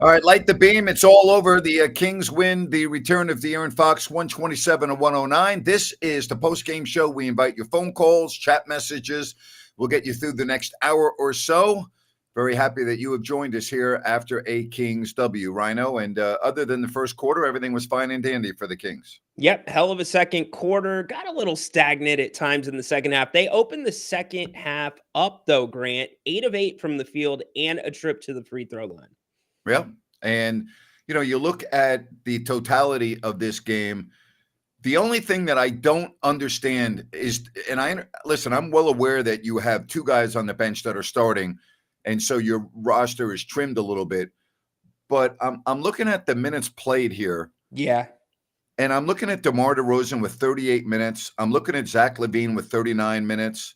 All right, light the beam. It's all over. The Kings win the return of De'Aaron Fox, 127-109. This is the post-game show. We invite your phone calls, chat messages. We'll get you through the next hour or so. Very happy that you have joined us here after a Kings W, Ryno. And other than the first quarter, everything was fine and dandy for the Kings. Yep, hell of a second quarter. Got a little stagnant at times in the second half. They opened the second half up, though, Grant. 8 of 8 from the field and a trip to the free throw line. Yeah. And, you look at the totality of this game. The only thing that I don't understand is, I'm well aware that you have two guys on the bench that are starting, and so your roster is trimmed a little bit. But I'm looking at the minutes played here. Yeah. And I'm looking at DeMar DeRozan with 38 minutes. I'm looking at Zach LaVine with 39 minutes.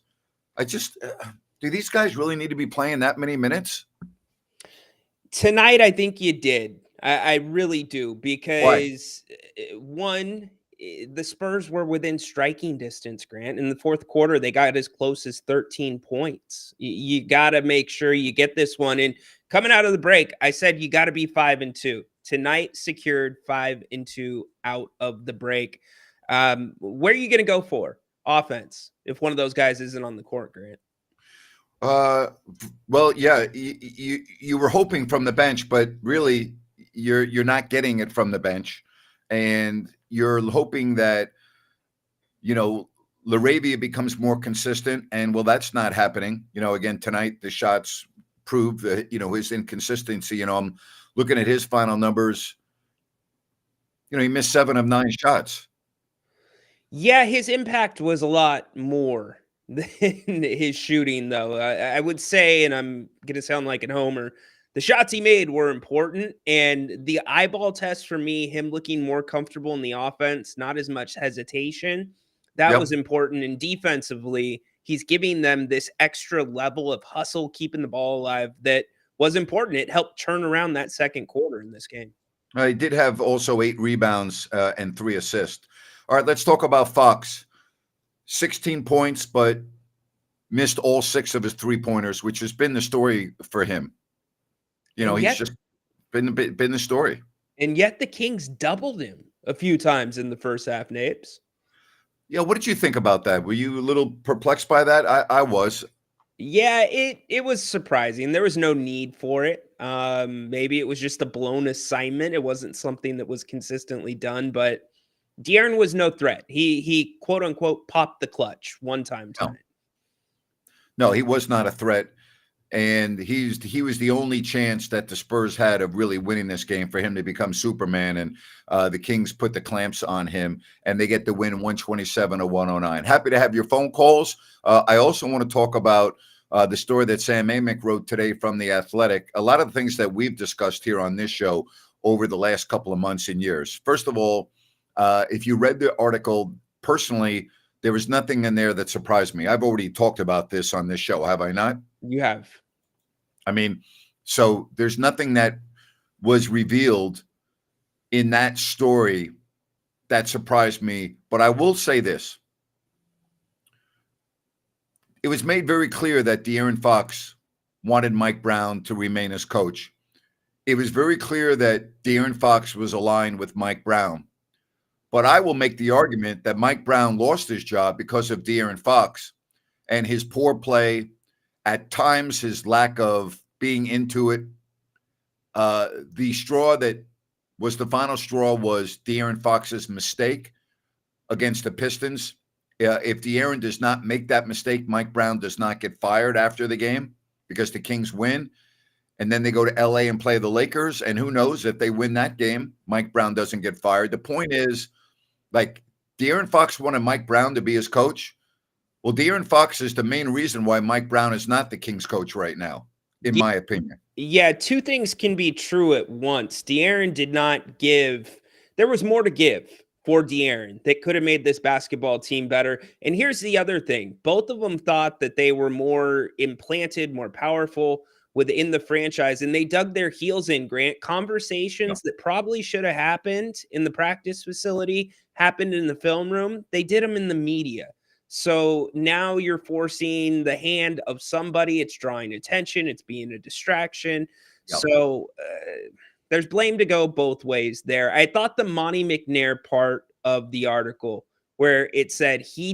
Do these guys really need to be playing that many minutes? Tonight, I think you did. I really do, because one, the Spurs were within striking distance, Grant. In the fourth quarter, they got as close as 13 points. You got to make sure you get this one. And coming out of the break, I said you got to be 5-2. Tonight secured 5-2 out of the break. Where are you going to go for offense if one of those guys isn't on the court, Grant? Well, yeah, you were hoping from the bench, but really you're not getting it from the bench, and you're hoping that LaRavia becomes more consistent, and well, that's not happening. Again tonight the shots prove that his inconsistency. I'm looking at his final numbers. He missed 7 of 9 shots. Yeah, his impact was a lot more than his shooting, though. I would say, and I'm going to sound like a homer, the shots he made were important. And the eyeball test for me, him looking more comfortable in the offense, not as much hesitation, that was important. And defensively, he's giving them this extra level of hustle, keeping the ball alive, that was important. It helped turn around that second quarter in this game. He did have also 8 rebounds and 3 assists. All right, let's talk about Fox. 16 points, but missed all 6 of his 3-pointers, which has been the story for him. He's just been the story. And yet the Kings doubled him a few times in the first half, Napes. Yeah, what did you think about that? Were you a little perplexed by that? I was. Yeah, it was surprising. There was no need for it. Maybe it was just a blown assignment. It wasn't something that was consistently done, but De'Aaron was no threat. He quote unquote popped the clutch one time tonight. No, he was not a threat. And he was the only chance that the Spurs had of really winning this game, for him to become Superman. And the Kings put the clamps on him, and they get the win 127-109. Happy to have your phone calls. I also want to talk about the story that Sam Amick wrote today from The Athletic. A lot of the things that we've discussed here on this show over the last couple of months and years. First of all, if you read the article, personally, there was nothing in there that surprised me. I've already talked about this on this show, have I not? You have. I mean, so there's nothing that was revealed in that story that surprised me. But I will say this. It was made very clear that De'Aaron Fox wanted Mike Brown to remain as coach. It was very clear that De'Aaron Fox was aligned with Mike Brown. But I will make the argument that Mike Brown lost his job because of De'Aaron Fox and his poor play, at times his lack of being into it. The straw that was the final straw was De'Aaron Fox's mistake against the Pistons. If De'Aaron does not make that mistake, Mike Brown does not get fired after the game, because the Kings win. And then they go to LA and play the Lakers. And who knows, if they win that game, Mike Brown doesn't get fired. The point is, like, De'Aaron Fox wanted Mike Brown to be his coach. Well, De'Aaron Fox is the main reason why Mike Brown is not the Kings coach right now, in my opinion. Yeah, two things can be true at once. De'Aaron did not give. There was more to give for De'Aaron that could have made this basketball team better. And here's the other thing. Both of them thought that they were more implanted, more powerful within the franchise, and they dug their heels in, Grant. Conversations that probably should have happened in the practice facility happened in the film room. They did them in the media. So now you're forcing the hand of somebody. It's drawing attention. It's being a distraction. So There's blame to go both ways there. I thought the Monty McNair part of the article where it said he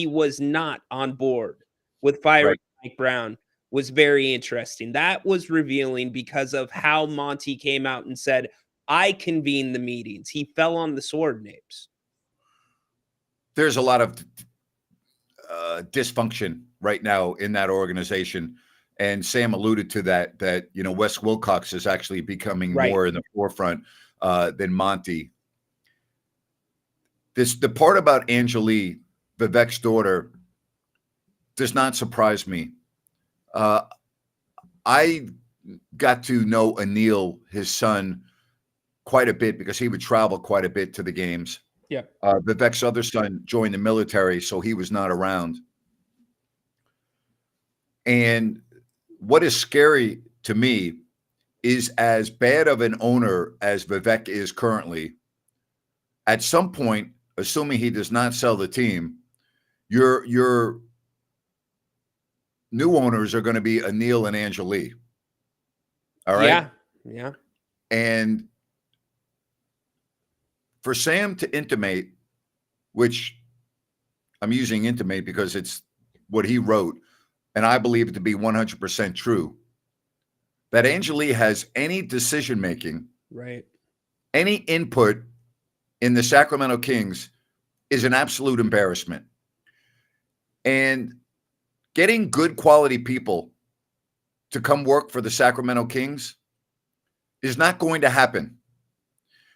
was not on board with firing Right. Mike Brown was very interesting. That was revealing because of how Monty came out and said, I convened the meetings. He fell on the sword, Napes. There's a lot of dysfunction right now in that organization. And Sam alluded to that, Wes Wilcox is actually becoming more in the forefront than Monty. The part about Angelique, Vivek's daughter, does not surprise me. I got to know Anil, his son, quite a bit because he would travel quite a bit to the games. Yeah. Vivek's other son joined the military, so he was not around. And what is scary to me is, as bad of an owner as Vivek is currently, at some point, assuming he does not sell the team, your new owners are going to be Anil and Angelique. All right? Yeah. And for Sam to intimate, which I'm using intimate because it's what he wrote, and I believe it to be 100% true, that Angelique has any decision-making, any input in the Sacramento Kings is an absolute embarrassment. And getting good quality people to come work for the Sacramento Kings is not going to happen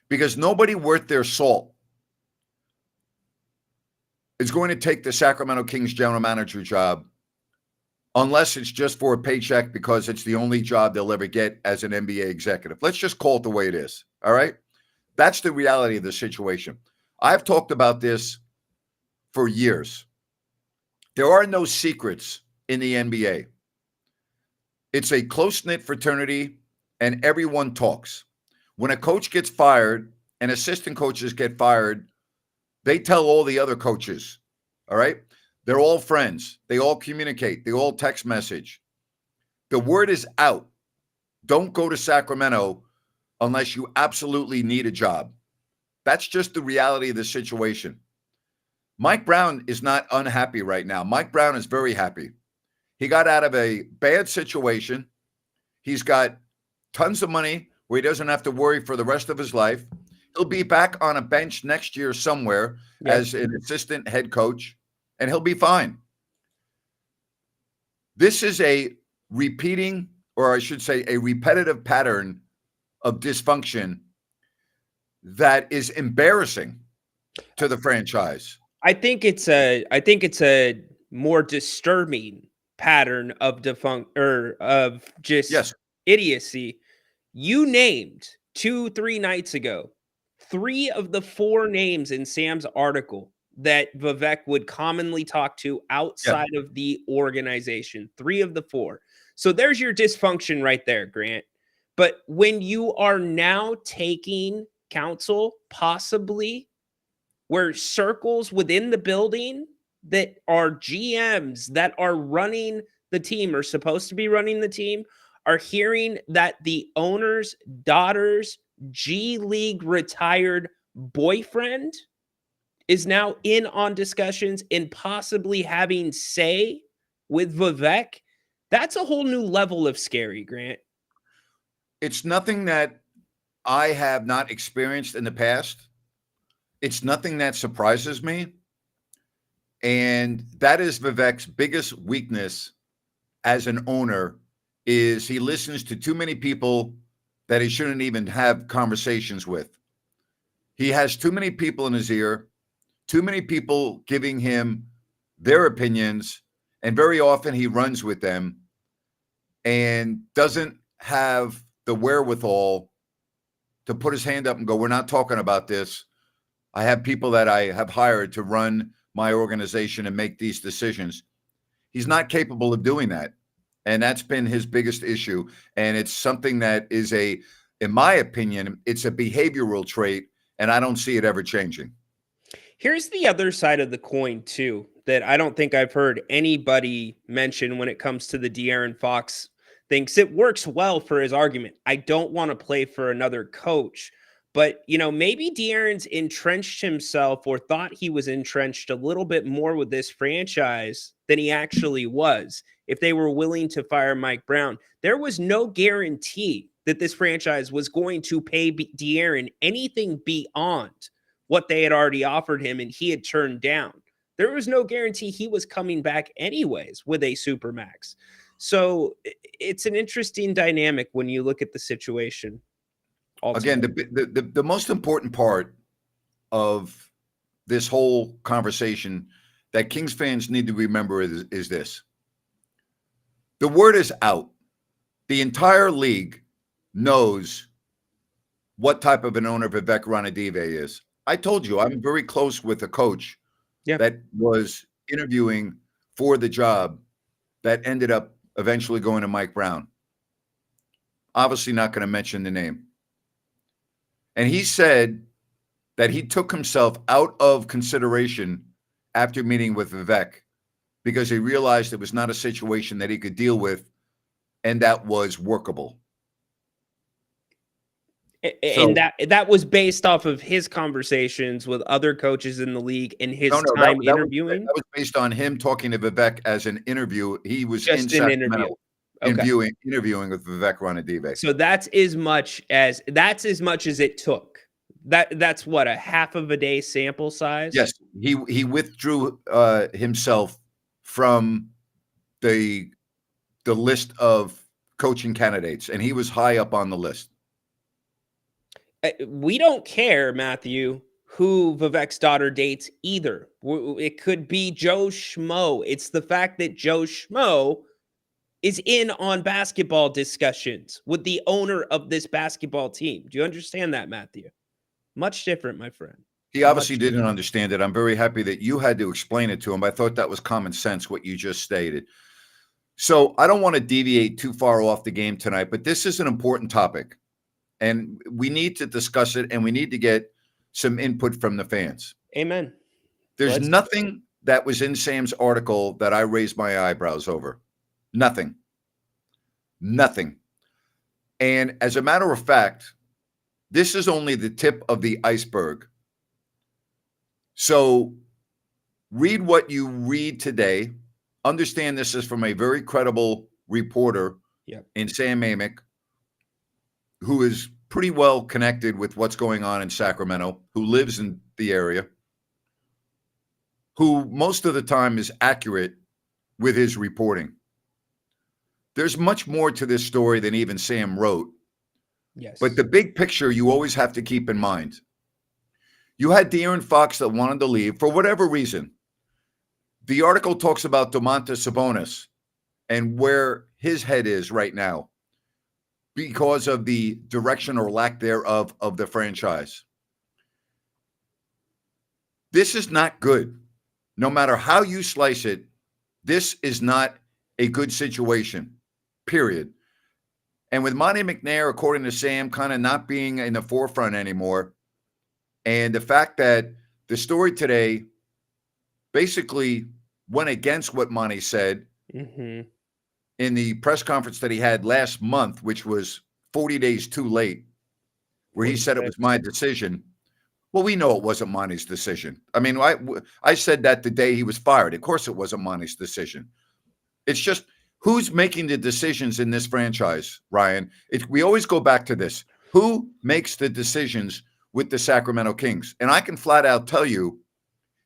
because nobody worth their salt is going to take the Sacramento Kings general manager job unless it's just for a paycheck because it's the only job they'll ever get as an NBA executive. Let's just call it the way it is, all right? That's the reality of the situation. I've talked about this for years. There are no secrets in the NBA. It's a close-knit fraternity, and everyone talks. When a coach gets fired and assistant coaches get fired, they tell all the other coaches, all right? They're all friends. They all communicate. They all text message. The word is out. Don't go to Sacramento unless you absolutely need a job. That's just the reality of the situation. Mike Brown is not unhappy right now. Mike Brown is very happy. He got out of a bad situation. He's got tons of money where he doesn't have to worry for the rest of his life. He'll be back on a bench next year somewhere as an assistant head coach, and he'll be fine. This is a repeating, or I should say a repetitive pattern of dysfunction that is embarrassing to the franchise. I think it's a more disturbing pattern of idiocy. You named 2-3 nights ago 3 of the 4 names in Sam's article that Vivek would commonly talk to outside of the organization. 3 of the 4. So there's your dysfunction right there, Grant. But when you are now taking counsel, possibly where circles within the building that are GMs that are running the team or supposed to be running the team are hearing that the owner's daughter's G League retired boyfriend is now in on discussions and possibly having say with Vivek, that's a whole new level of scary, Grant. It's nothing that I have not experienced in the past. It's nothing that surprises me. And that is Vivek's biggest weakness as an owner, is he listens to too many people that he shouldn't even have conversations with. He has too many people in his ear, too many people giving him their opinions, and very often he runs with them and doesn't have the wherewithal to put his hand up and go, we're not talking about this. I have people that I have hired to run my organization and make these decisions. He's not capable of doing that. And that's been his biggest issue. And it's something that is in my opinion, it's a behavioral trait, and I don't see it ever changing. Here's the other side of the coin, too, that I don't think I've heard anybody mention when it comes to the De'Aaron Fox thinks it works well for his argument. I don't want to play for another coach. But, maybe De'Aaron's entrenched himself or thought he was entrenched a little bit more with this franchise than he actually was. If they were willing to fire Mike Brown, there was no guarantee that this franchise was going to pay De'Aaron anything beyond what they had already offered him and he had turned down. There was no guarantee he was coming back anyways with a supermax. So it's an interesting dynamic when you look at the situation. Ultimately. Again, the most important part of this whole conversation that Kings fans need to remember is this. The word is out. The entire league knows what type of an owner Vivek Ranadive is. I told you, I'm very close with a coach that was interviewing for the job that ended up eventually going to Mike Brown. Obviously not going to mention the name. And he said that he took himself out of consideration after meeting with Vivek because he realized it was not a situation that he could deal with and that was workable. And that was based off of his conversations with other coaches in the league and his time interviewing? That was based on him talking to Vivek as an interview. He was just in an interview. Okay. Interviewing with Vivek Ranadive. So that's as much as it took. That's what, a half of a day sample size? Yes, he withdrew himself from the list of coaching candidates, and he was high up on the list. We don't care, Matthew, who Vivek's daughter dates either. It could be Joe Schmo. It's the fact that Joe Schmo is in on basketball discussions with the owner of this basketball team. Do you understand that, Matthew? Much different, my friend. He obviously didn't understand it. I'm very happy that you had to explain it to him. I thought that was common sense, what you just stated. So I don't want to deviate too far off the game tonight, but this is an important topic. And we need to discuss it, and we need to get some input from the fans. Amen. There's nothing that was in Sam's article that I raised my eyebrows over. Nothing. And as a matter of fact, this is only the tip of the iceberg. So read what you read today. Understand this is from a very credible reporter in Sam Amick, who is pretty well connected with what's going on in Sacramento, who lives in the area, who most of the time is accurate with his reporting. There's much more to this story than even Sam wrote. Yes. But the big picture you always have to keep in mind. You had De'Aaron Fox that wanted to leave for whatever reason. The article talks about Domantas Sabonis and where his head is right now because of the direction or lack thereof of the franchise. This is not good. No matter how you slice it, this is not a good situation, period. And with Monty McNair, according to Sam, kind of not being in the forefront anymore, and the fact that the story today basically went against what Monty said in the press conference that he had last month, which was 40 days too late, where he said it was my decision. Well, we know it wasn't Monty's decision. I mean, I said that the day he was fired. Of course it wasn't Monty's decision. It's just who's making the decisions in this franchise, Ryan? We always go back to this. Who makes the decisions with the Sacramento Kings? And I can flat out tell you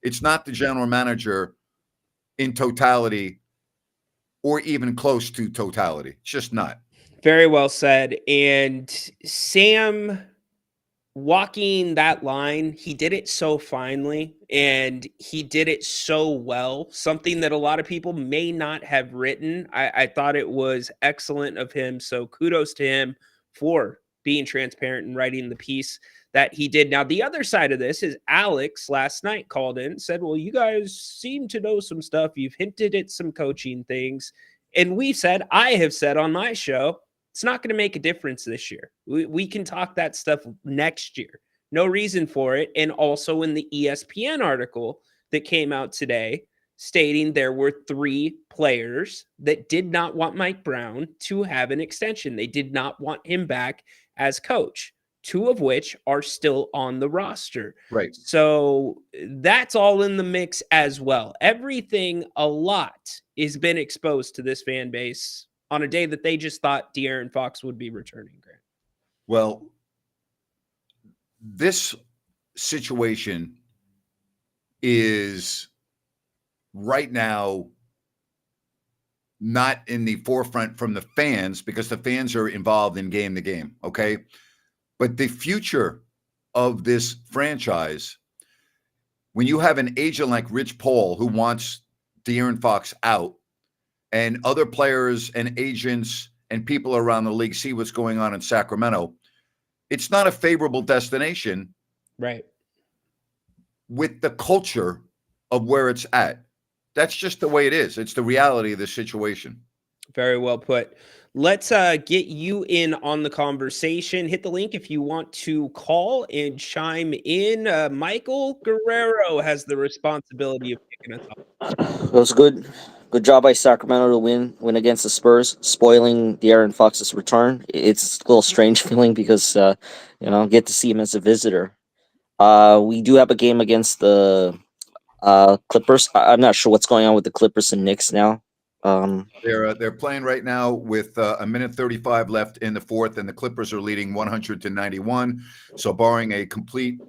it's not the general manager in totality or even close to totality. It's just not. Very well said. And Sam walking that line, he did it so finely and he did it so well. Something that a lot of people may not have written. I thought it was excellent of him. So kudos to him for being transparent and writing the piece that he did. Now, the other side of this is Alex last night called in and said, well, you guys seem to know some stuff. You've hinted at some coaching things. And I have said on my show, it's not going to make a difference this year. We can talk that stuff next year. No reason for it. And also in the ESPN article that came out today, stating there were 3 players that did not want Mike Brown to have an extension. They did not want him back as coach, 2 of which are still on the roster. Right. So that's all in the mix as well. Everything, a lot, has been exposed to this fan base on a day that they just thought De'Aaron Fox would be returning, Grant. Well, this situation is right now not in the forefront from the fans because the fans are involved in game to game, okay? But the future of this franchise, when you have an agent like Rich Paul who wants De'Aaron Fox out, and other players and agents and people around the league see what's going on in Sacramento, it's not a favorable destination. Right. With the culture of where it's at. That's just the way it is. It's the reality of the situation. Very well put. Let's get you in on the conversation. Hit the link if you want to call and chime in. Michael Guerrero has the responsibility of kicking us off. It was good. Good job by Sacramento to win against the Spurs, spoiling De'Aaron Fox's return. It's a little strange feeling because get to see him as a visitor. We do have a game against the Clippers. I'm not sure what's going on with the Clippers and Knicks now. They're playing right now with a minute 35 left in the fourth, and the Clippers are leading 100-91. So, barring a complete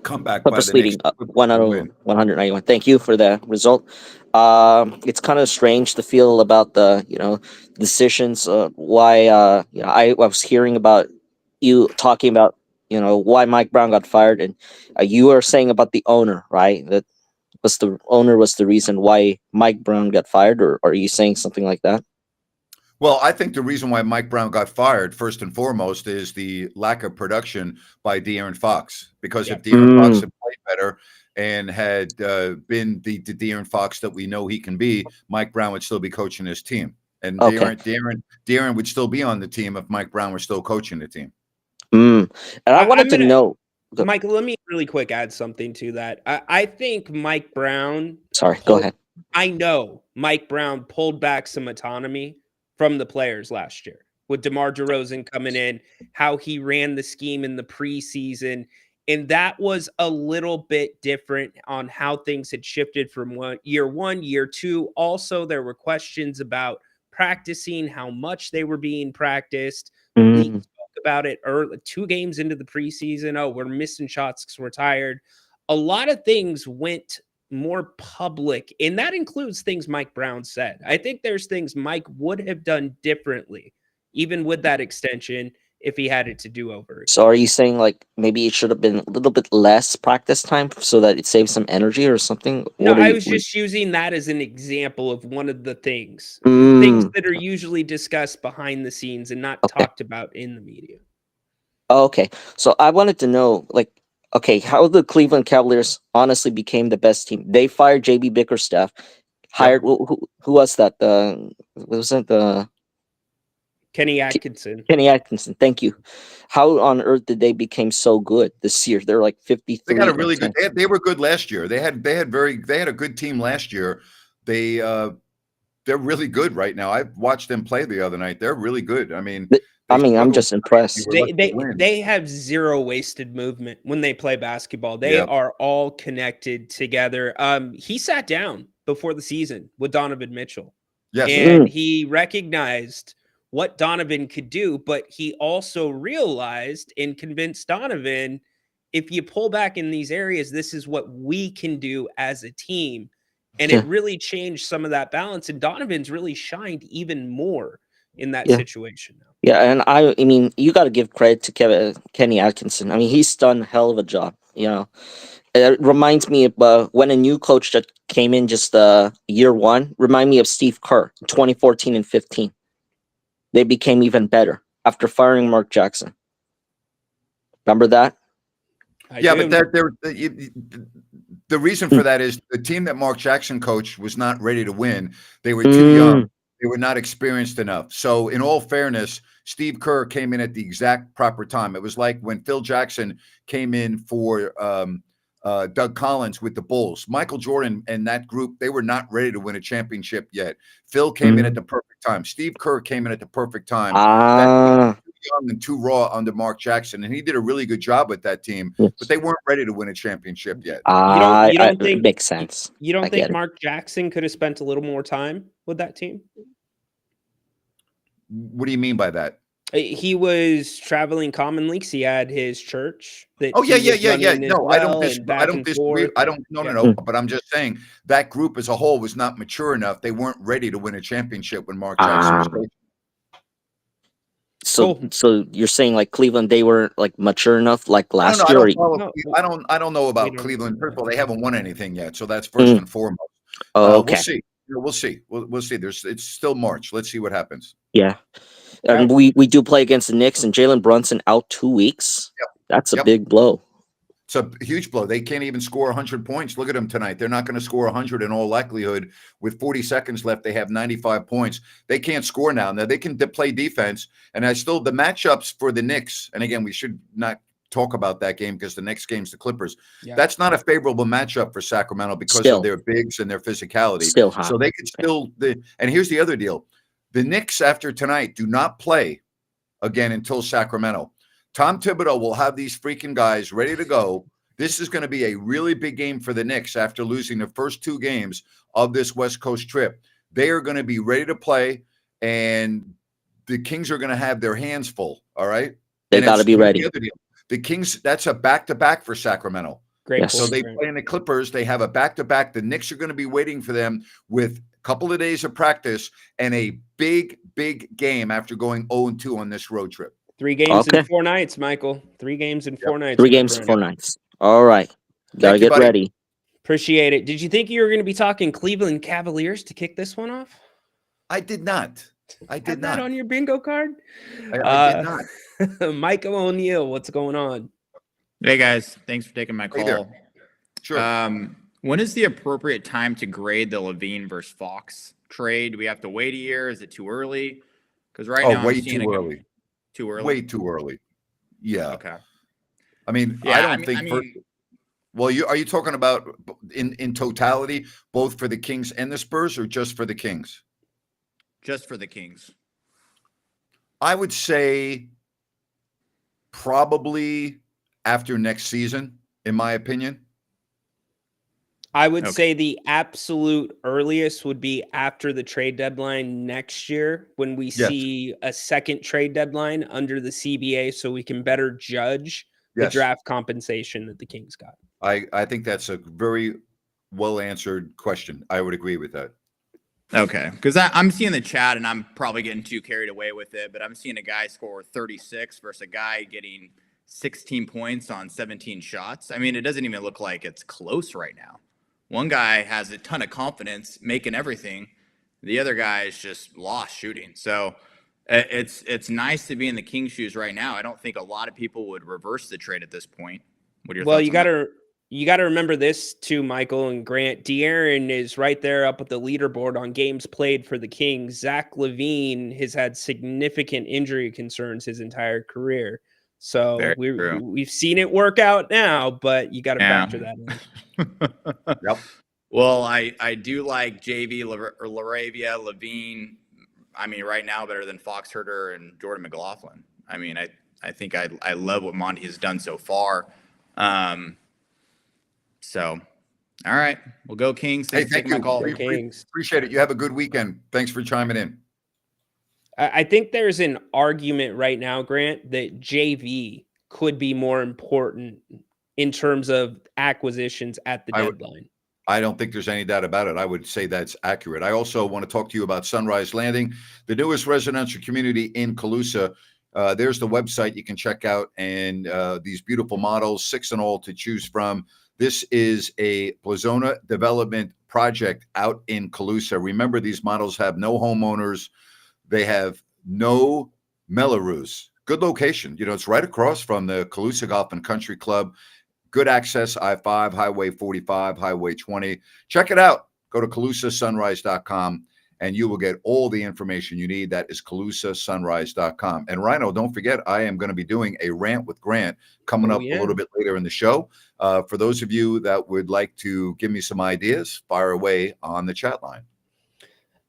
comeback, Clippers by the leading Knicks, 191. Thank you for the result. It's kind of strange to feel about the decisions. Why I was hearing about you talking about why Mike Brown got fired, and you were saying about the owner, right? That was the owner was the reason why Mike Brown got fired, or are you saying something like that? Well, I think the reason why Mike Brown got fired, first and foremost, is the lack of production by De'Aaron Fox. Because if De'Aaron Fox had played better and had been the De'Aaron Fox that we know he can be, Mike Brown would still be coaching his team. And De'Aaron would still be on the team if Mike Brown were still coaching the team. And I wanted to know. Michael, let me really quick add something to that. I think Mike Brown. Sorry, go ahead. I know Mike Brown pulled back some autonomy from the players last year with DeMar DeRozan coming in, how he ran the scheme in the preseason. And that was a little bit different on how things had shifted from year one, year two. Also, there were questions about practicing, how much they were being practiced. League spoke about it early, 2 games into the preseason. Oh, we're missing shots because we're tired. A lot of things went more public, and that includes things Mike Brown said. I think there's things Mike would have done differently, even with that extension, if he had it to do over. So are you saying like maybe it should have been a little bit less practice time so that it saves some energy or something? No, I was just using that as an example of one of the things that are usually discussed behind the scenes and not talked about in the media. Oh, okay. So I wanted to know, how the Cleveland Cavaliers honestly became the best team. They fired JB Bickerstaff, hired who was that? Wasn't the Kenny Atkinson? Kenny Atkinson. Thank you. How on earth did they become so good this year? They're like 53. They got a really good. They were good last year. They had a good team last year. They're really good right now. I watched them play the other night. They're really good. I mean, I'm just impressed. They have zero wasted movement when they play basketball. They are all connected together. He sat down before the season with Donovan Mitchell. Yes. And he recognized what Donovan could do, but he also realized and convinced Donovan, if you pull back in these areas, this is what we can do as a team. And it really changed some of that balance. And Donovan's really shined even more in that situation now. Yeah, and I mean, you got to give credit to Kenny Atkinson. I mean, he's done a hell of a job. It reminds me of when a new coach that came in just year one. Remind me of Steve Kerr, 2014 and 15. They became even better after firing Mark Jackson. Remember that? But the reason for that is the team that Mark Jackson coached was not ready to win. They were too young. They were not experienced enough. So in all fairness, Steve Kerr came in at the exact proper time. It was like when Phil Jackson came in for Doug Collins with the Bulls. Michael Jordan and that group, they were not ready to win a championship yet. Phil came in at the perfect time. Steve Kerr came in at the perfect time. That too young and too raw under Mark Jackson, and he did a really good job with that team, but they weren't ready to win a championship yet. You don't think it makes sense. You don't think Mark Jackson could have spent a little more time with that team? What do you mean by that? He was traveling common leagues. He had his church. Yeah. No, I don't disagree. No. But I'm just saying that group as a whole was not mature enough. They weren't ready to win a championship when Mark Jackson was coaching. So you're saying like Cleveland, they weren't like mature enough like last year? I don't know about Cleveland. First of all, they haven't won anything yet, so that's first and foremost. Okay. We'll see. We'll see. It's still March. Let's see what happens. Yeah. And we do play against the Knicks, and Jalen Brunson out 2 weeks. Yep. That's a big blow. It's a huge blow. They can't even score 100 points. Look at them tonight. They're not going to score 100 in all likelihood. With 40 seconds left, they have 95 points. They can't score now. Now, they can play defense. And the matchups for the Knicks, and again, we should not talk about that game because the next game's the Clippers. Yeah. That's not a favorable matchup for Sacramento because of their bigs and their physicality. Still hot. So they could and here's the other deal. The Knicks, after tonight, do not play again until Sacramento. Tom Thibodeau will have these freaking guys ready to go. This is going to be a really big game for the Knicks after losing the first 2 games of this West Coast trip. They are going to be ready to play, and the Kings are going to have their hands full, all right? They got to be ready. The Kings, that's a back-to-back for Sacramento. Great. Yes. So they play in the Clippers. They have a back-to-back. The Knicks are going to be waiting for them with a couple of days of practice and a big, big game after going 0-2 on this road trip. 3 games in 4 nights, Michael. 3 games in 4 nights. 3 games in 4 nights. All right. Got to get ready. Appreciate it. Did you think you were going to be talking Cleveland Cavaliers to kick this one off? I did not. Had that on your bingo card? I did not. Michael O'Neill, what's going on? Hey, guys. Thanks for taking my call. Hey there. Sure. When is the appropriate time to grade the Levine versus Fox trade? Do we have to wait a year? Is it too early? Because now way too early. Too early? Way too early. Yeah. Okay. I mean, I don't think. Are you talking about in totality, both for the Kings and the Spurs, or just for the Kings? Just for the Kings. I would say probably after next season, in my opinion. I would say the absolute earliest would be after the trade deadline next year when we see a second trade deadline under the CBA so we can better judge the draft compensation that the Kings got. I think that's a very well answered question. I would agree with that. Okay. Because I'm seeing the chat and I'm probably getting too carried away with it, but I'm seeing a guy score 36 versus a guy getting 16 points on 17 shots. I mean, it doesn't even look like it's close right now. One guy has a ton of confidence making everything. The other guy is just lost shooting. So it's nice to be in the Kings' shoes right now. I don't think a lot of people would reverse the trade at this point. What are your thoughts on that? You got to remember this too, Michael and Grant. De'Aaron is right there up at the leaderboard on games played for the Kings. Zach LaVine has had significant injury concerns his entire career. So we've seen it work out now, but you got to factor that in. Yep. Well, I do like JV, Laravia, Levine. I mean, right now better than Fox Herter and Jordan McLaughlin. I mean, I think I love what Monty has done so far. So, all right, we'll go Kings. Thank you. Kings. Appreciate it. You have a good weekend. Thanks for chiming in. I think there's an argument right now, Grant, that JV could be more important in terms of acquisitions at the deadline. I don't think there's any doubt about it. I would say that's accurate. I also want to talk to you about Sunrise Landing, the newest residential community in Calusa. There's the website you can check out, and these beautiful models, 6 in all to choose from. This is a Plazona development project out in Calusa. Remember, these models have no homeowners. They have no Melrose. Good location. You know, it's right across from the Calusa Golf and Country Club. Good access, I-5, Highway 45, Highway 20. Check it out. Go to CalusaSunrise.com and you will get all the information you need. That is CalusaSunrise.com. And Ryno, don't forget, I am going to be doing a rant with Grant coming up a little bit later in the show. For those of you that would like to give me some ideas, fire away on the chat line.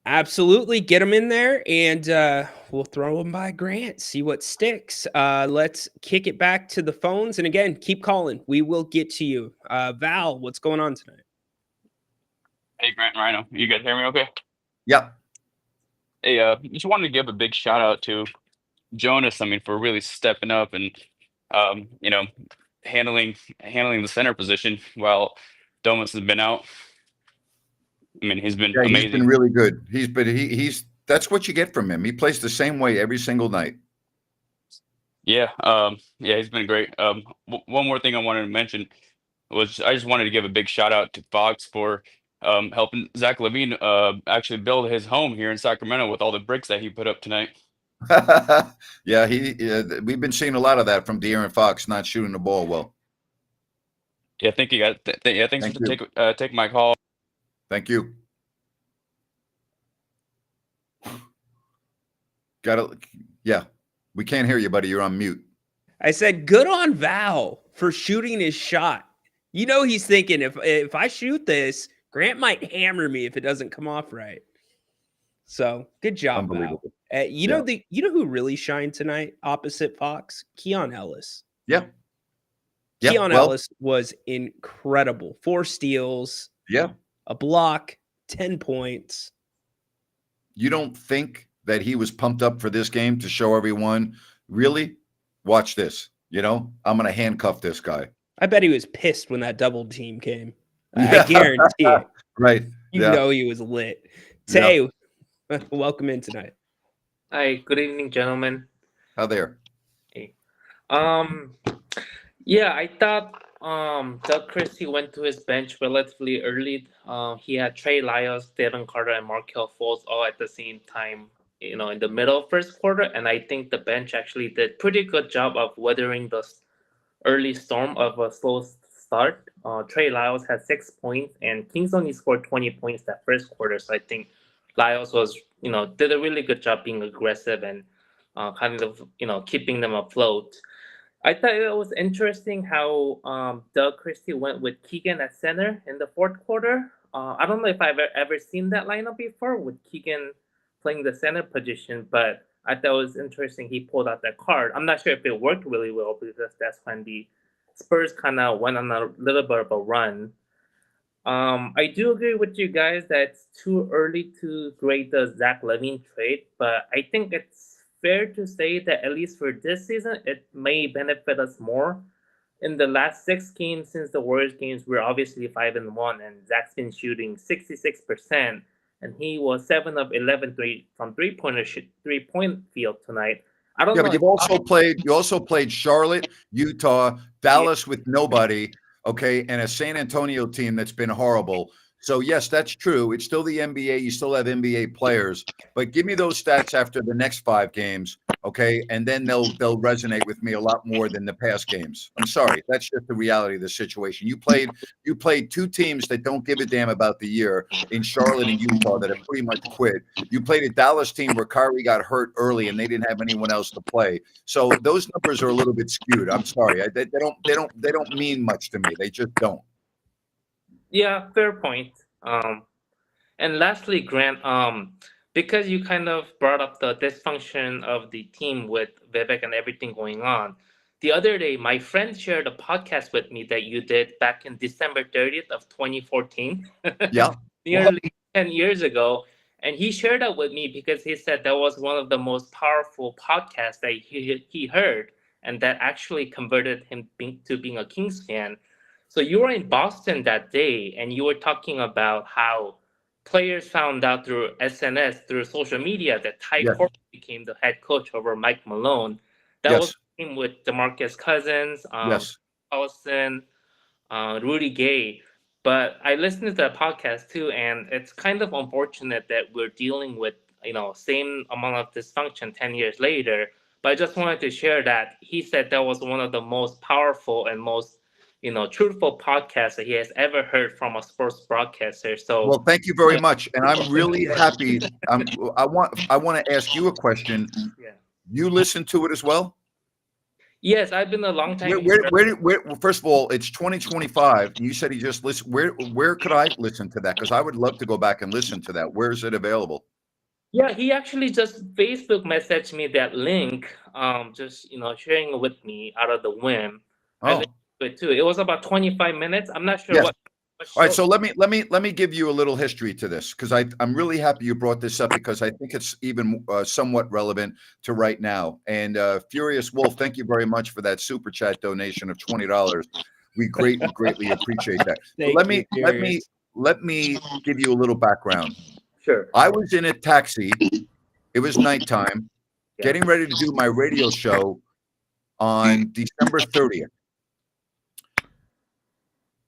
Absolutely. Get them in there, and we'll throw them by Grant, see what sticks. Let's kick it back to the phones. And again, keep calling. We will get to you. Val, what's going on tonight? Hey, Grant and Ryno. You guys hear me okay? Yep. Hey, just wanted to give a big shout out to Jonas, for really stepping up and, handling the center position while Domas has been out. He's been amazing. He's been really good. He's that's what you get from him. He plays the same way every single night. Yeah, he's been great. One more thing I wanted to mention was I just wanted to give a big shout out to Fox for helping Zach LaVine actually build his home here in Sacramento with all the bricks that he put up tonight. Yeah, we've been seeing a lot of that from De'Aaron Fox not shooting the ball well. Yeah, thank you guys. Thanks for taking my call. Thank you. We can't hear you, buddy. You're on mute. I said, good on Val for shooting his shot. He's thinking, if I shoot this, Grant might hammer me if it doesn't come off right. So good job, Val. You know who really shined tonight opposite Fox? Keon Ellis. Yeah. Keon Ellis was incredible. 4 steals. Yeah. A block, 10 points. You don't think that he was pumped up for this game to show everyone, really? Watch this. I'm going to handcuff this guy. I bet he was pissed when that double team came. I guarantee it. Right. You know he was lit. Tay, welcome in tonight. Hi, good evening, gentlemen. How there? Hey. I thought Doug Christie went to his bench relatively early. He had Trey Lyles, Devin Carter, and Markelle Fultz all at the same time, in the middle of first quarter. And I think the bench actually did pretty good job of weathering the early storm of a slow start. Trey Lyles had 6 points, and Kings only scored 20 points that first quarter. So I think Lyles was, did a really good job being aggressive and keeping them afloat. I thought it was interesting how Doug Christie went with Keegan at center in the fourth quarter. I don't know if I've ever seen that lineup before with Keegan playing the center position, but I thought it was interesting he pulled out that card. I'm not sure if it worked really well because that's when the Spurs kind of went on a little bit of a run. I do agree with you guys that it's too early to grade the Zach LaVine trade, but I think it's fair to say that at least for this season, it may benefit us more. In the last 6 games since the Warriors games, we're obviously 5-1, and Zach's been shooting 66%, and he was 7 of 11 from three-point field tonight. I don't know. But you also played Charlotte, Utah, Dallas with nobody, okay, and a San Antonio team that's been horrible. So yes, that's true. It's still the NBA. You still have NBA players, but give me those stats after the next 5 games, okay? And then they'll resonate with me a lot more than the past games. I'm sorry, that's just the reality of the situation. You played 2 teams that don't give a damn about the year in Charlotte and Utah that have pretty much quit. You played a Dallas team where Kyrie got hurt early and they didn't have anyone else to play. So those numbers are a little bit skewed. I'm sorry, they don't mean much to me. They just don't. Yeah, fair point. And lastly, Grant, because you kind of brought up the dysfunction of the team with Vivek and everything going on, the other day, my friend shared a podcast with me that you did back in December 30th of 2014. Yeah. Nearly 10 years ago. And he shared that with me because he said that was one of the most powerful podcasts that he heard, and that actually converted him to being a Kings fan. So you were in Boston that day, and you were talking about how players found out through SNS, through social media, that Ty Corbin became the head coach over Mike Malone. That was the team with DeMarcus Cousins, Paulson, Rudy Gay. But I listened to that podcast too, and it's kind of unfortunate that we're dealing with, same amount of dysfunction 10 years later. But I just wanted to share that he said that was one of the most powerful and most truthful podcast that he has ever heard from a sports broadcaster. So, Well, thank you very much, and I'm really happy. I want to ask you a question. yeah. You listen to it as well? Yes, I've been a long time. Well, first of all, it's 2025. You said he just listened. Where could I listen to that? Because I would love to go back and listen to that. Where is it available? Yeah, he actually just Facebook messaged me that link, just sharing it with me out of the whim. I Oh, listened to it too. It was about 25 minutes. I'm not sure yes. what All right, show. so let me give you a little history to this, because I'm really happy you brought this up, because I think it's even somewhat relevant to right now. And Furious Wolf, thank you very much for that super chat donation of $20. We greatly appreciate that. So Thank you, Furious. let me give you a little background. Sure. I was in a taxi. It was nighttime, Yeah. getting ready to do my radio show on December 30th.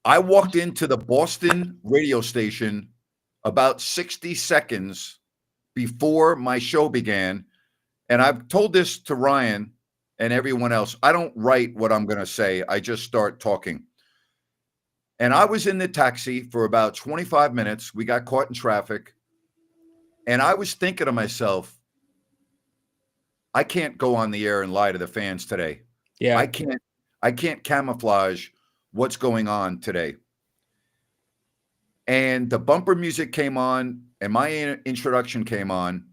I walked into the Boston radio station about 60 seconds before my show began. And I've told this to Ryan and everyone else. I don't write what I'm going to say. I just start talking. And I was in the taxi for about 25 minutes. We got caught in traffic. And I was thinking to myself, I can't go on the air and lie to the fans today. Yeah. I can't camouflage what's going on today. And the bumper music came on, and my introduction came on,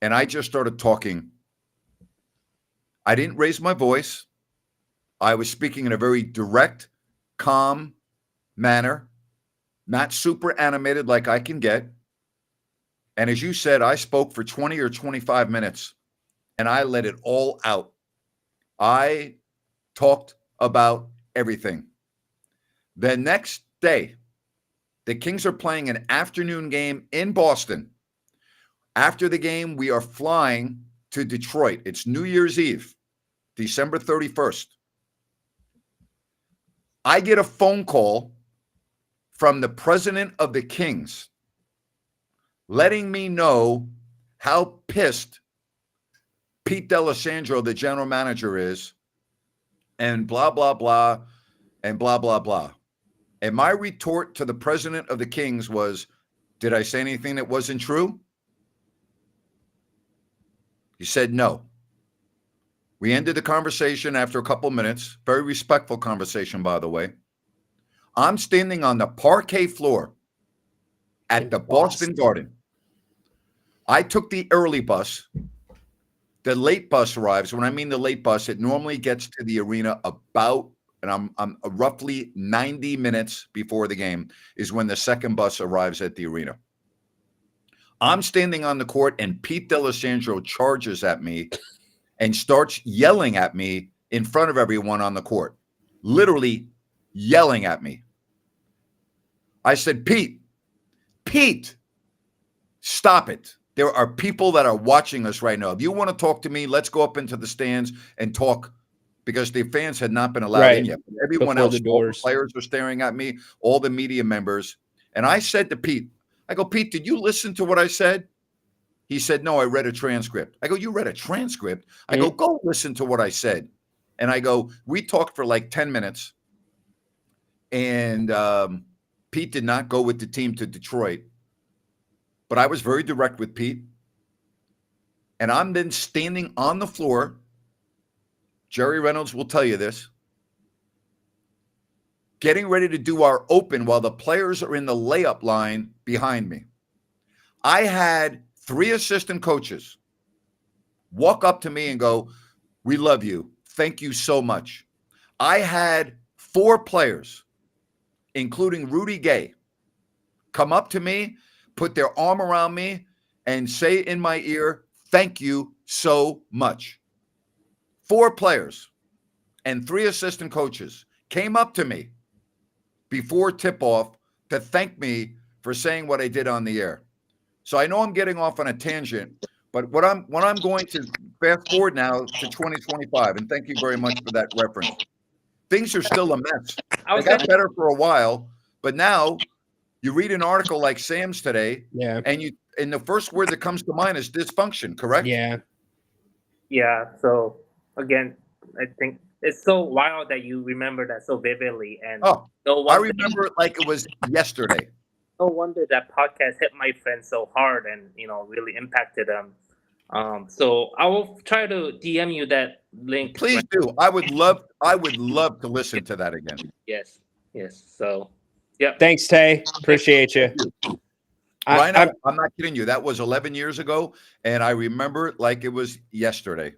and I just started talking. I didn't raise my voice. I was speaking in a very direct, calm manner, not super animated like I can get. And as you said, I spoke for 20 or 25 minutes, and I let it all out. I talked about everything. The next day, the Kings are playing an afternoon game in Boston. After the game, we are flying to Detroit. It's New Year's Eve, December 31st. I get a phone call from the president of the Kings letting me know how pissed Pete D'Alessandro, the general manager, is, and blah, blah, blah, and blah, blah, blah. And my retort to the president of the Kings was, did I say anything that wasn't true? He said no. We ended the conversation after a couple minutes. Very respectful conversation, by the way. I'm standing on the parquet floor at the Boston Garden. I took the early bus. The late bus arrives. When I mean the late bus, it normally gets to the arena about, and I'm roughly 90 minutes before the game is when the second bus arrives at the arena. I'm standing on the court, and Pete D'Alessandro charges at me and starts yelling at me in front of everyone on the court, literally yelling at me. I said, Pete, stop it. There are people that are watching us right now. If you want to talk to me, let's go up into the stands and talk, because the fans had not been allowed in yet. Everyone else, all the players were staring at me, all the media members. And I said to Pete, I go, Pete, did you listen to what I said? He said, no, I read a transcript. I go, you read a transcript? I go listen to what I said. And I go, we talked for like 10 minutes. And Pete did not go with the team to Detroit. But I was very direct with Pete. And I'm then standing on the floor. Jerry Reynolds will tell you this. Getting ready to do our open while the players are in the layup line behind me. I had 3 assistant coaches walk up to me and go, we love you. Thank you so much. I had 4 players, including Rudy Gay, come up to me, put their arm around me, and say in my ear, thank you so much. 4 players and 3 assistant coaches came up to me before tip-off to thank me for saying what I did on the air. So I know I'm getting off on a tangent, but what I'm going to fast forward now to 2025, and thank you very much for that reference. Things are still a mess. I got better for a while, but now you read an article like Sam's today, and the first word that comes to mind is dysfunction, correct? Yeah. So again, I think it's so wild that you remember that so vividly, and Oh, no I wonder, remember it like it was yesterday. no wonder that podcast hit my friend so hard and really impacted them. So I will try to DM you that link. Please do. I would love to listen to that again. Yes. So, yeah. Thanks, Tay. Appreciate you. Ryno, I'm not kidding you. That was 11 years ago, and I remember it like it was yesterday.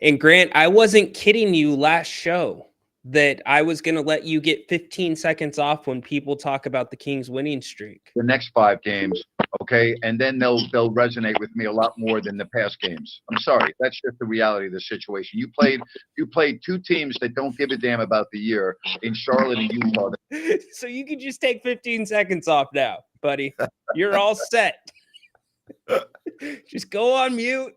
And Grant, I wasn't kidding you last show that I was going to let you get 15 seconds off when people talk about the Kings winning streak. The next 5 games, okay, and then they'll resonate with me a lot more than the past games. I'm sorry, that's just the reality of the situation. You played 2 teams that don't give a damn about the year in Charlotte and Utah. So you can just take 15 seconds off now, buddy. You're all set. Just go on mute,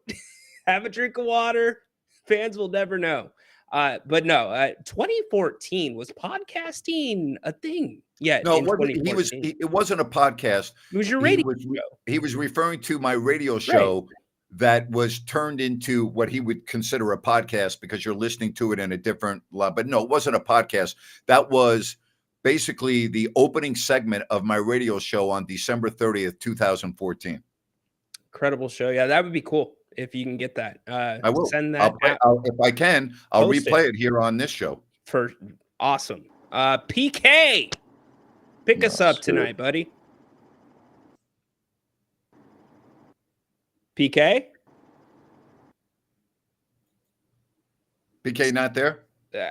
have a drink of water. Fans will never know. But no, 2014 was podcasting a thing. Yeah, no, it wasn't a podcast. It was your radio show. He was referring to my radio show that was turned into what he would consider a podcast because you're listening to it in a different level. But no, it wasn't a podcast. That was basically the opening segment of my radio show on December 30th, 2014. Incredible show. Yeah, that would be cool. If you can get that, I will send that. If I can, I'll replay it here on this show. Awesome. PK, pick us up tonight, buddy. PK not there?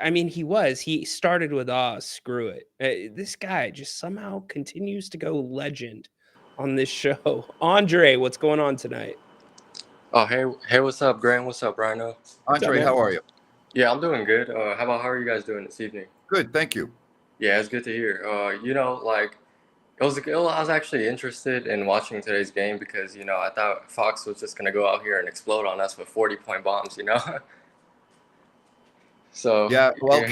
I mean, he started with screw it. This guy just somehow continues to go legend on this show. Andre, what's going on tonight? Oh, hey, what's up, Grant? What's up, Ryno? Andre, how are you? Yeah, I'm doing good. How are you guys doing this evening? Good, thank you. Yeah, it's good to hear. I was actually interested in watching today's game because, I thought Fox was just going to go out here and explode on us with 40-point bombs, So yeah, well,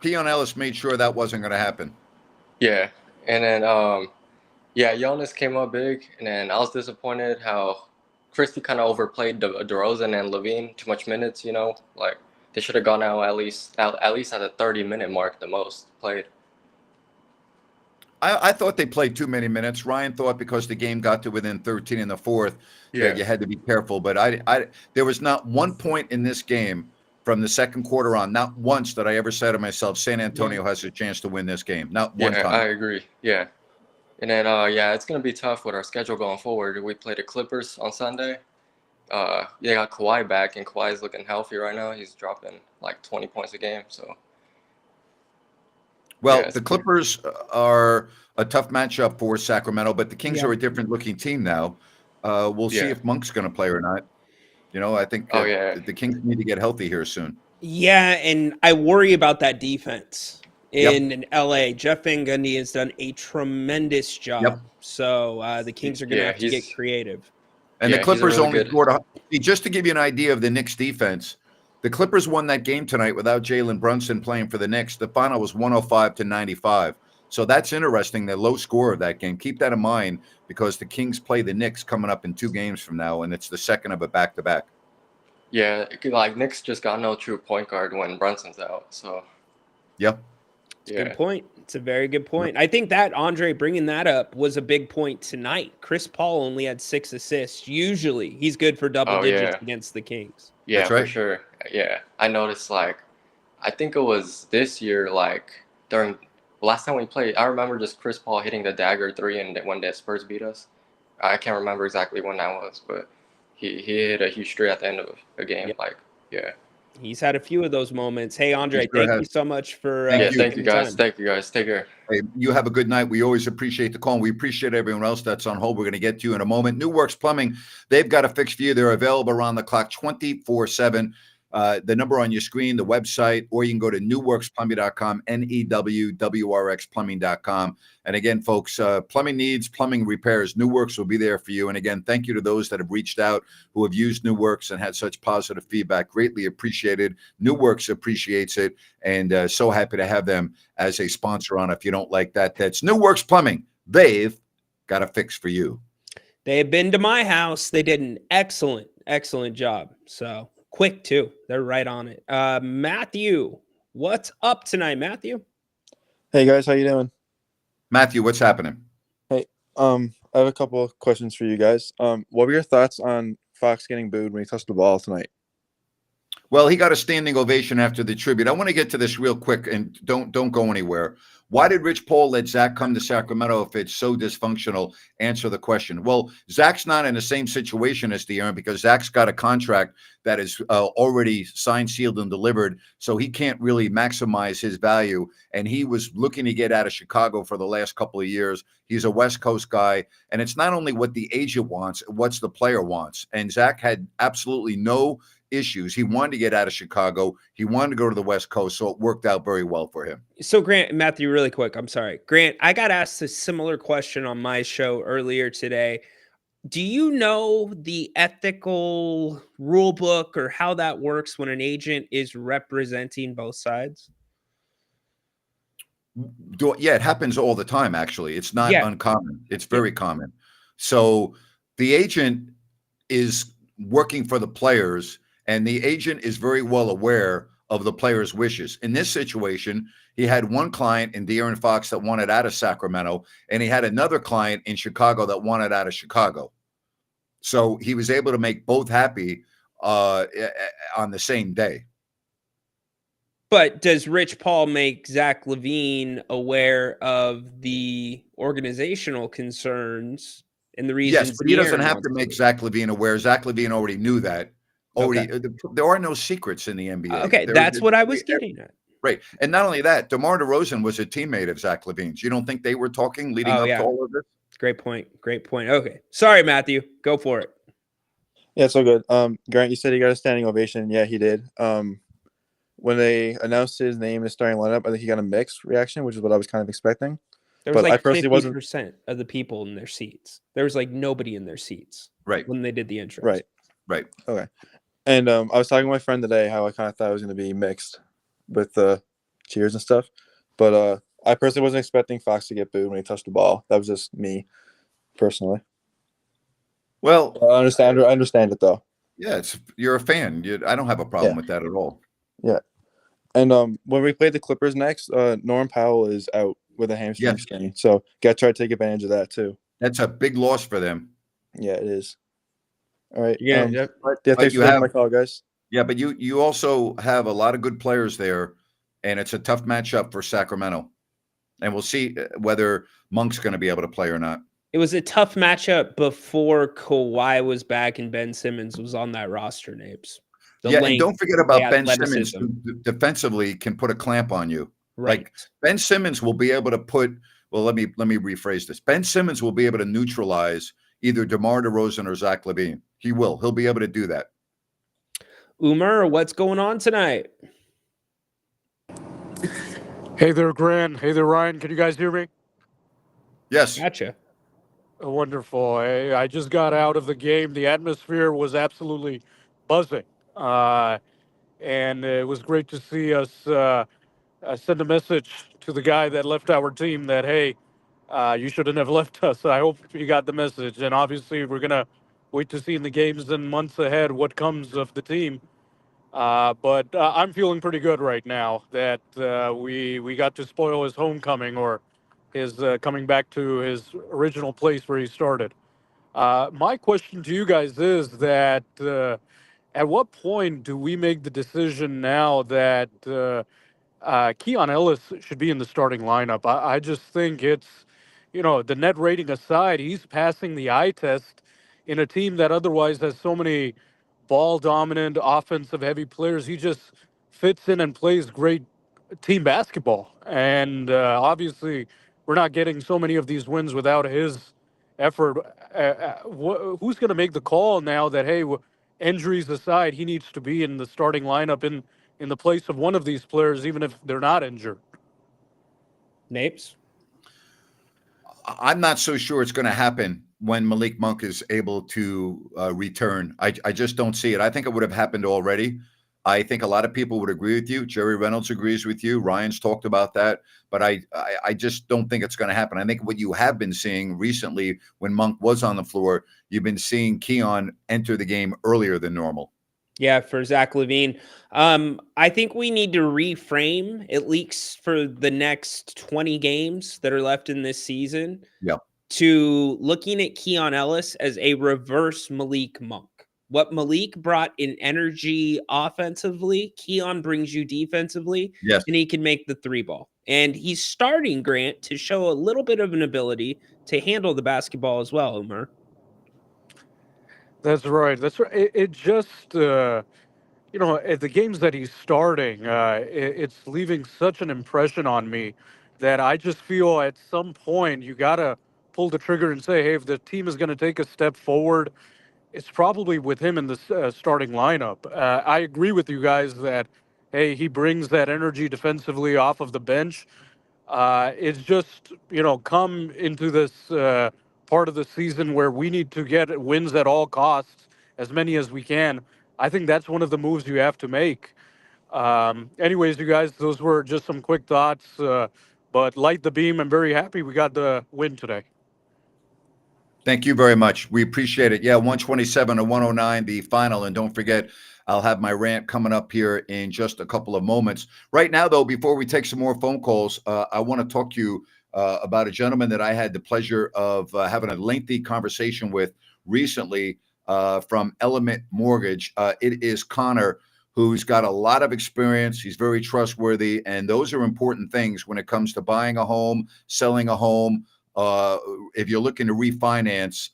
Keon Ellis made sure that wasn't going to happen. Yeah, and then Jonas came up big, and then I was disappointed how Christie kind of overplayed DeRozan and Levine too much minutes. They should have gone out at least at the 30-minute mark, the most played. I thought they played too many minutes. Ryan thought because the game got to within 13 in the fourth, that you had to be careful. But there was not one point in this game from the second quarter on, not once that I ever said to myself, San Antonio has a chance to win this game. Not one time. I agree. Yeah. And then, it's going to be tough with our schedule going forward. We play the Clippers on Sunday. They got Kawhi back, and Kawhi's looking healthy right now. He's dropping like 20 points a game. So, well, the Clippers are a tough matchup for Sacramento, but the Kings are a different looking team now. We'll see if Monk's going to play or not. I think the Kings need to get healthy here soon. Yeah, and I worry about that defense. In LA, Jeff Van Gundy has done a tremendous job. Yep. So the Kings are going to have to get creative. And the Clippers only scored just to give you an idea of the Knicks defense, the Clippers won that game tonight without Jalen Brunson playing for the Knicks. The final was 105-95. So that's interesting, the low score of that game. Keep that in mind because the Kings play the Knicks coming up in 2 games from now, and it's the second of a back-to-back. Yeah, Knicks just got no true point guard when Brunson's out. So, yep. Good point. It's a very good point. I think that Andre bringing that up was a big point tonight. Chris Paul only had 6 assists. Usually he's good for double digits against the Kings. Yeah, that's right. For sure. Yeah. I noticed I think it was this year, during last time we played, I remember just Chris Paul hitting the dagger 3 and when the Spurs beat us. I can't remember exactly when that was, but he hit a huge three at the end of a game. He's had a few of those moments. Hey, Andre, thank you so much for thank you guys. Thank you guys. Take care. Hey, you have a good night. We always appreciate the call, and we appreciate everyone else that's on hold. We're going to get to you in a moment. New Works Plumbing, they've got a fix for you. They're available around the clock 24/7. The number on your screen, the website, or you can go to newworksplumbing.com, NEWWRXplumbing.com. And again, folks, plumbing needs, plumbing repairs, New Works will be there for you. And again, thank you to those that have reached out, who have used New Works and had such positive feedback. Greatly appreciated. New Works appreciates it, and so happy to have them as a sponsor on. If you don't like that, that's New Works Plumbing. They've got a fix for you. They have been to my house. They did an excellent job. So Quick too. They're right on it. Matthew, what's up tonight, Matthew? Hey guys, how you doing? Matthew, what's happening? Hey, I have a couple of questions for you guys. What were your thoughts on Fox getting booed when he touched the ball tonight? Well, he got a standing ovation after the tribute. I want to get to this real quick, and don't go anywhere. Why did Rich Paul let Zach come to Sacramento if it's so dysfunctional? Answer the question. Well, Zach's not in the same situation as De'Aaron because Zach's got a contract that is already signed, sealed, and delivered, so he can't really maximize his value. And he was looking to get out of Chicago for the last couple of years. He's a West Coast guy, and it's not only what the agent wants, what's the player wants. And Zach had absolutely no issues. He wanted to get out of Chicago. He wanted to go to the West Coast, so it worked out very well for him. So Grant, Matthew, really quick, I'm sorry. Grant, I got asked a similar question on my show earlier today. Do you know the ethical rule book or how that works when an agent is representing both sides? Yeah, it happens all the time, actually. It's not uncommon. It's very common. So the agent is working for the players, and the agent is very well aware of the players' wishes. In this situation, he had one client in De'Aaron Fox that wanted out of Sacramento, and he had another client in Chicago that wanted out of Chicago. So he was able to make both happy on the same day. But does Rich Paul make Zach LaVine aware of the organizational concerns and the reasons? Yes, but he doesn't have to make Zach LaVine aware. Zach LaVine already knew that. There are no secrets in the NBA. Okay, that's what I was getting at. Right. And not only that, DeMar DeRozan was a teammate of Zach LaVine's. You don't think they were talking leading up to all of this? Great point. Great point. Okay. Sorry, Matthew. Go for it. Yeah, it's all good. Grant, you said he got a standing ovation. Yeah, he did. When they announced his name in the starting lineup, I think he got a mixed reaction, which is what I was kind of expecting. There was like 50% of the people in their seats. There was like nobody in their seats. Right. When they did the intro. Right. Okay. And I was talking to my friend today how I kind of thought it was going to be mixed with the cheers and stuff. But I personally wasn't expecting Fox to get booed when he touched the ball. That was just me, personally. Well, I understand it, though. Yeah, you're a fan. I don't have a problem with that at all. Yeah. And when we play the Clippers next, Norm Powell is out with a hamstring strain. So got to try to take advantage of that, too. That's a big loss for them. Yeah, it is. All right. Yeah. Thanks for having my call, guys. Yeah, but you also have a lot of good players there, and it's a tough matchup for Sacramento. And we'll see whether Monk's going to be able to play or not. It was a tough matchup before Kawhi was back and Ben Simmons was on that roster, Napes. And don't forget about Ben Simmons, who defensively can put a clamp on you. Right. Like Ben Simmons will be able to let me rephrase this. Ben Simmons will be able to neutralize either DeMar DeRozan or Zach LaVine. He'll be able to do that. Umar, what's going on tonight? Hey there, Grant. Hey there, Ryan. Can you guys hear me? Yes. Gotcha. Wonderful. I just got out of the game. The atmosphere was absolutely buzzing. And it was great to see us send a message to the guy that left our team that, hey, you shouldn't have left us. I hope you got the message. And obviously, we're going to wait to see in the games and months ahead what comes of the team. But I'm feeling pretty good right now that we got to spoil his homecoming or his coming back to his original place where he started. My question to you guys is that at what point do we make the decision now that Keon Ellis should be in the starting lineup? I just think it's, the net rating aside, he's passing the eye test in a team that otherwise has so many ball dominant, offensive heavy players. He just fits in and plays great team basketball. And obviously, we're not getting so many of these wins without his effort. Who's going to make the call now that, hey, injuries aside, he needs to be in the starting lineup in the place of one of these players, even if they're not injured? Napes? I'm not so sure it's going to happen when Malik Monk is able to return. I just don't see it. I think it would have happened already. I think a lot of people would agree with you. Jerry Reynolds agrees with you. Ryan's talked about that. But I just don't think it's going to happen. I think what you have been seeing recently when Monk was on the floor, you've been seeing Keon enter the game earlier than normal. Yeah, for Zach LaVine. I think we need to reframe, at least for the next 20 games that are left in this season, Yeah. to looking at Keon Ellis as a reverse Malik Monk. What Malik brought in energy offensively, Keon brings you defensively, Yes. and he can make the three ball. And he's starting, Grant, to show a little bit of an ability to handle the basketball as well, Umar. That's right. That's right. It just, at the games that he's starting, it's leaving such an impression on me that I just feel at some point you got to pull the trigger and say, hey, if the team is going to take a step forward, it's probably with him in the starting lineup. I agree with you guys that, hey, he brings that energy defensively off of the bench. It's just, come into this part of the season where we need to get wins at all costs, as many as we can. I think that's one of the moves you have to make. Anyways, you guys, those were just some quick thoughts. But light the beam. I'm very happy we got the win today. Thank you very much. We appreciate it. Yeah, 127 to 109, the final. And don't forget, I'll have my rant coming up here in just a couple of moments. Right now, though, before we take some more phone calls, I want to talk to you about a gentleman that I had the pleasure of having a lengthy conversation with recently from Element Mortgage. It is Connor, who's got a lot of experience. He's very trustworthy. And those are important things when it comes to buying a home, selling a home. If you're looking to refinance,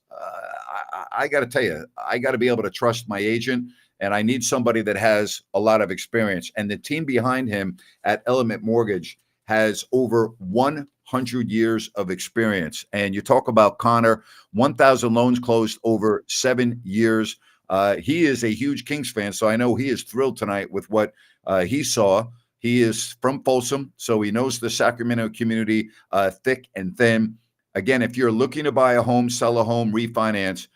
I got to tell you, I got to be able to trust my agent, and I need somebody that has a lot of experience. And the team behind him at Element Mortgage has over 100 years of experience. And you talk about Connor, 1,000 loans closed over 7 years. He is a huge Kings fan, so I know he is thrilled tonight with what he saw. He is from Folsom, so he knows the Sacramento community thick and thin. Again, if you're looking to buy a home, sell a home, refinance,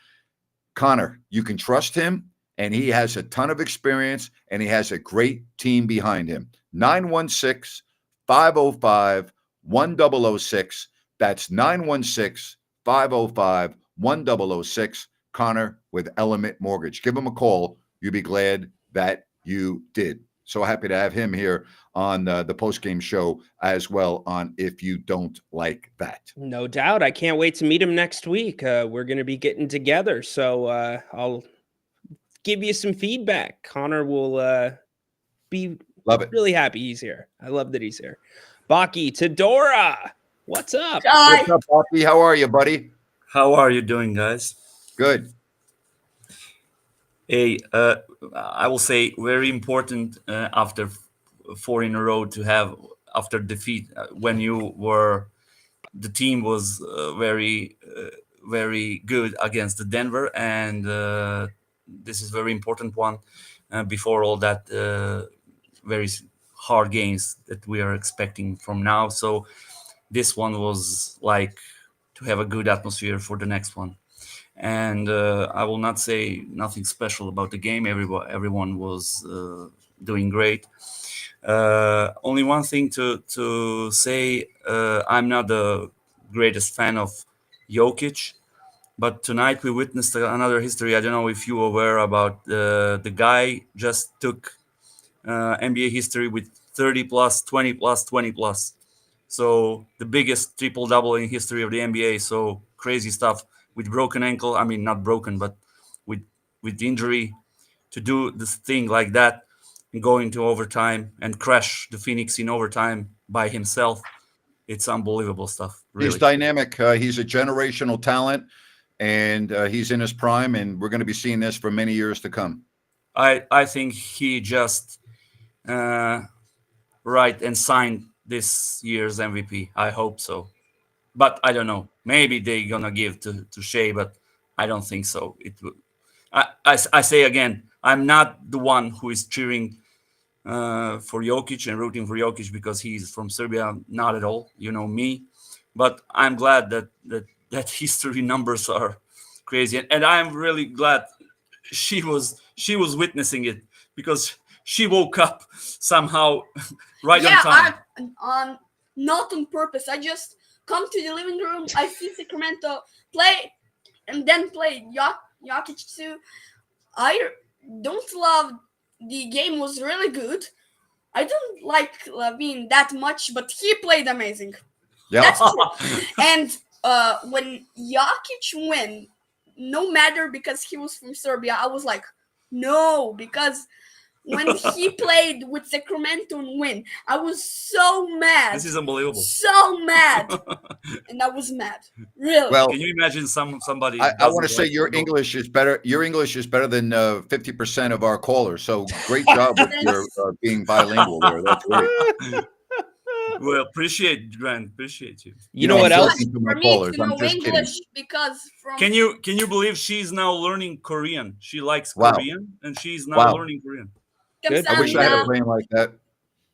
Connor, you can trust him, and he has a ton of experience, and he has a great team behind him. 916-505-1006. That's 916-505-1006. Connor with Element Mortgage. Give him a call. You'll be glad that you did. So happy to have him here on the postgame show as well on If You Don't Like That. No doubt. I can't wait to meet him next week. We're going to be getting together. So I'll give you some feedback. Connor will be really happy he's here. I love that he's here. Baki, Tadora, what's up? Hi. What's up, Baki? How are you, buddy? How are you doing, guys? Good. Hey, I will say very important after 4 in a row to have after defeat when the team was very good against the Denver, and this is very important one before all that very hard games that we are expecting from now. So this one was like to have a good atmosphere for the next one. And I will not say nothing special about the game. Everyone was doing great. Only one thing to say, I'm not the greatest fan of Jokic, but tonight we witnessed another history. I don't know if you were aware about the guy just took NBA history with 30 plus, 20 plus, 20 plus. So the biggest triple-double in history of the NBA. So crazy stuff. With broken ankle, I mean, not broken, but with injury, to do this thing like that and go into overtime and crash the Phoenix in overtime by himself, it's unbelievable stuff. Really. He's dynamic. He's a generational talent, and he's in his prime, and we're going to be seeing this for many years to come. I think he just right and signed this year's MVP. I hope so. But I don't know. Maybe they're gonna give to Shea, but I don't think so. It will. I say again, I'm not the one who is cheering for Jokic and rooting for Jokic because he's from Serbia. Not at all. You know me. But I'm glad that history numbers are crazy, and I'm really glad she was witnessing it because she woke up somehow right on time. Yeah, not on purpose. I just come to the living room, I see Sacramento play, and then play Jokic too. I don't love the game was really good. I don't like Levine that much, but he played amazing. Yeah. That's true. And when Jokic win, no matter because he was from Serbia, I was like, no, because when he played with Sacramento and win, I was so mad. This is unbelievable. So mad. And I was mad. Really. Well, Can you imagine somebody? I doesn't want to say like your football? English is better. Your English is better than 50% of our callers. So great job with your being bilingual there. That's great. Well, appreciate Grant. Appreciate you. You know what I'm else? joking to my For me callers. to I'm know just kidding. English because from Can you believe she's now learning Korean? She likes Wow. Korean and she's now Wow. learning Korean. Good. I wish I had a Kamsahamnida. brain like that.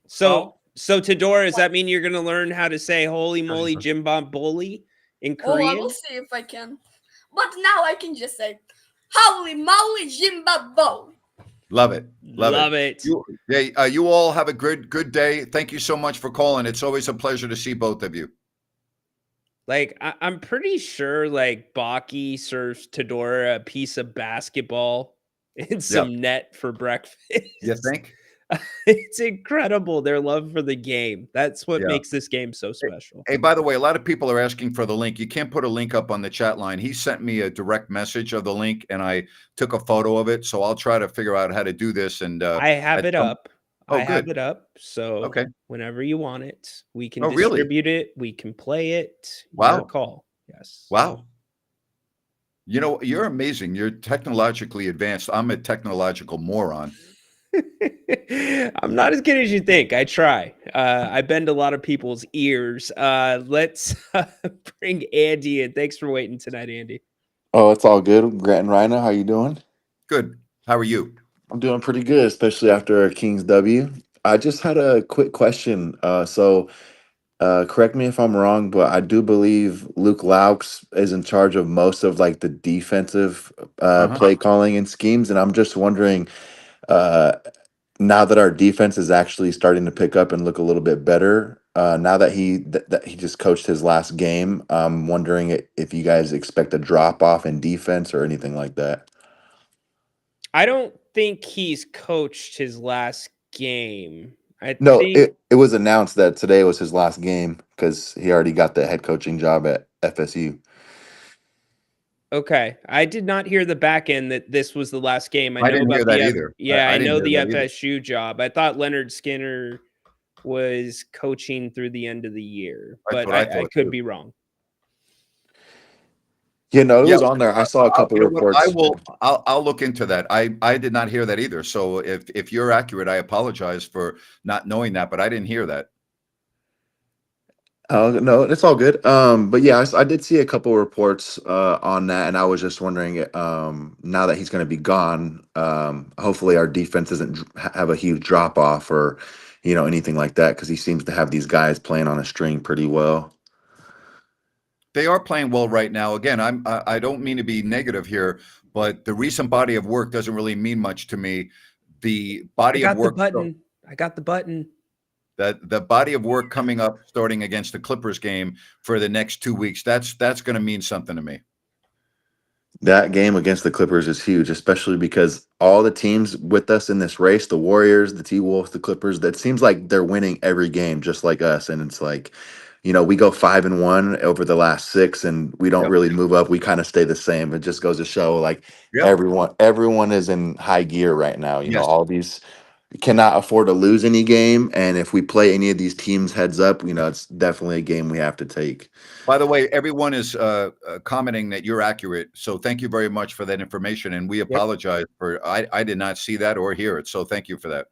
So Tadora, does that mean you're going to learn how to say "Holy moly, Jimbamboli" in Oh, I Korean? will see if I can. But now I can just say, holy moly, Zimbabwe. Love it. Love it. You all have a good day. Thank you so much for calling. It's always a pleasure to see both of you. Like I'm pretty sure like Baki serves Tadora a piece of basketball and some net for breakfast. You think? It's incredible, their love for the game. That's what makes this game so special. Hey, by the way, a lot of people are asking for the link. You can't put a link up on the chat line. He sent me a direct message of the link, and I took a photo of it. So I'll try to figure out how to do this. And I have it up. Oh, I have good. it up. So whenever you want it, we can Oh, really? distribute it. We can play it. Wow. Your call. Yes. Wow. You know, you're amazing. You're technologically advanced. I'm a technological moron. I'm not as good as you think. I try. I bend a lot of people's ears. Let's bring Andy in. Thanks for waiting tonight, Andy. Oh, it's all good. Grant and Ryno, how you doing? Good. How are you? I'm doing pretty good, especially after a Kings W. I just had a quick question. Correct me if I'm wrong, but I do believe Luke Laux is in charge of most of like the defensive play calling and schemes, and I'm just wondering, now that our defense is actually starting to pick up and look a little bit better, now that that he just coached his last game, I'm wondering if you guys expect a drop off in defense or anything like that. I don't think he's coached his last game. No, think it was announced that today was his last game because he already got the head coaching job at FSU. Okay. I did not hear the back end that this was the last game. I didn't hear that either. Yeah, I know didn't the hear that either. FSU job. I thought Leonard Skinner was coaching through the end of the year, That's but what I I thought, could too. be wrong. Yeah, no, it was on there. I saw a couple You know what? reports. I'll look into that. I did not hear that either. So if you're accurate, I apologize for not knowing that, but I didn't hear that. Oh no, it's all good. But yeah, I did see a couple reports on that, and I was just wondering, now that he's going to be gone, hopefully our defense doesn't have a huge drop off or, anything like that, because he seems to have these guys playing on a string pretty well. They are playing well right now. Again, I don't mean to be negative here, but the recent body of work doesn't really mean much to me. The body of work. I got the button. The body of work coming up starting against the Clippers game for the next 2 weeks, that's going to mean something to me. That game against the Clippers is huge, especially because all the teams with us in this race, the Warriors, the T-Wolves, the Clippers, that seems like they're winning every game just like us. And it's like, we go 5-1 over the last 6 and we don't really move up. We kind of stay the same. It just goes to show like everyone is in high gear right now. All these cannot afford to lose any game. And if we play any of these teams heads up, it's definitely a game we have to take. By the way, everyone is commenting that you're accurate. So thank you very much for that information. And we apologize for, I did not see that or hear it. So thank you for that.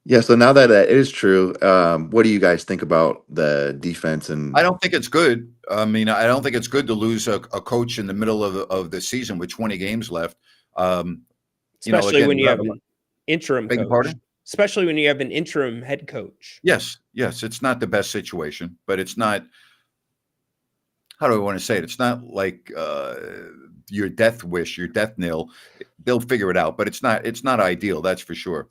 Yeah. So now that it is true, what do you guys think about the defense? And I don't think it's good. I mean, I don't think it's good to lose a coach in the middle of the season with 20 games left. Especially when you have an interim Beg your coach. pardon? Especially when you have an interim head coach. Yes. It's not the best situation, but it's not. How do I want to say it? It's not like your death wish, your death knell. They'll figure it out, but it's not ideal. That's for sure.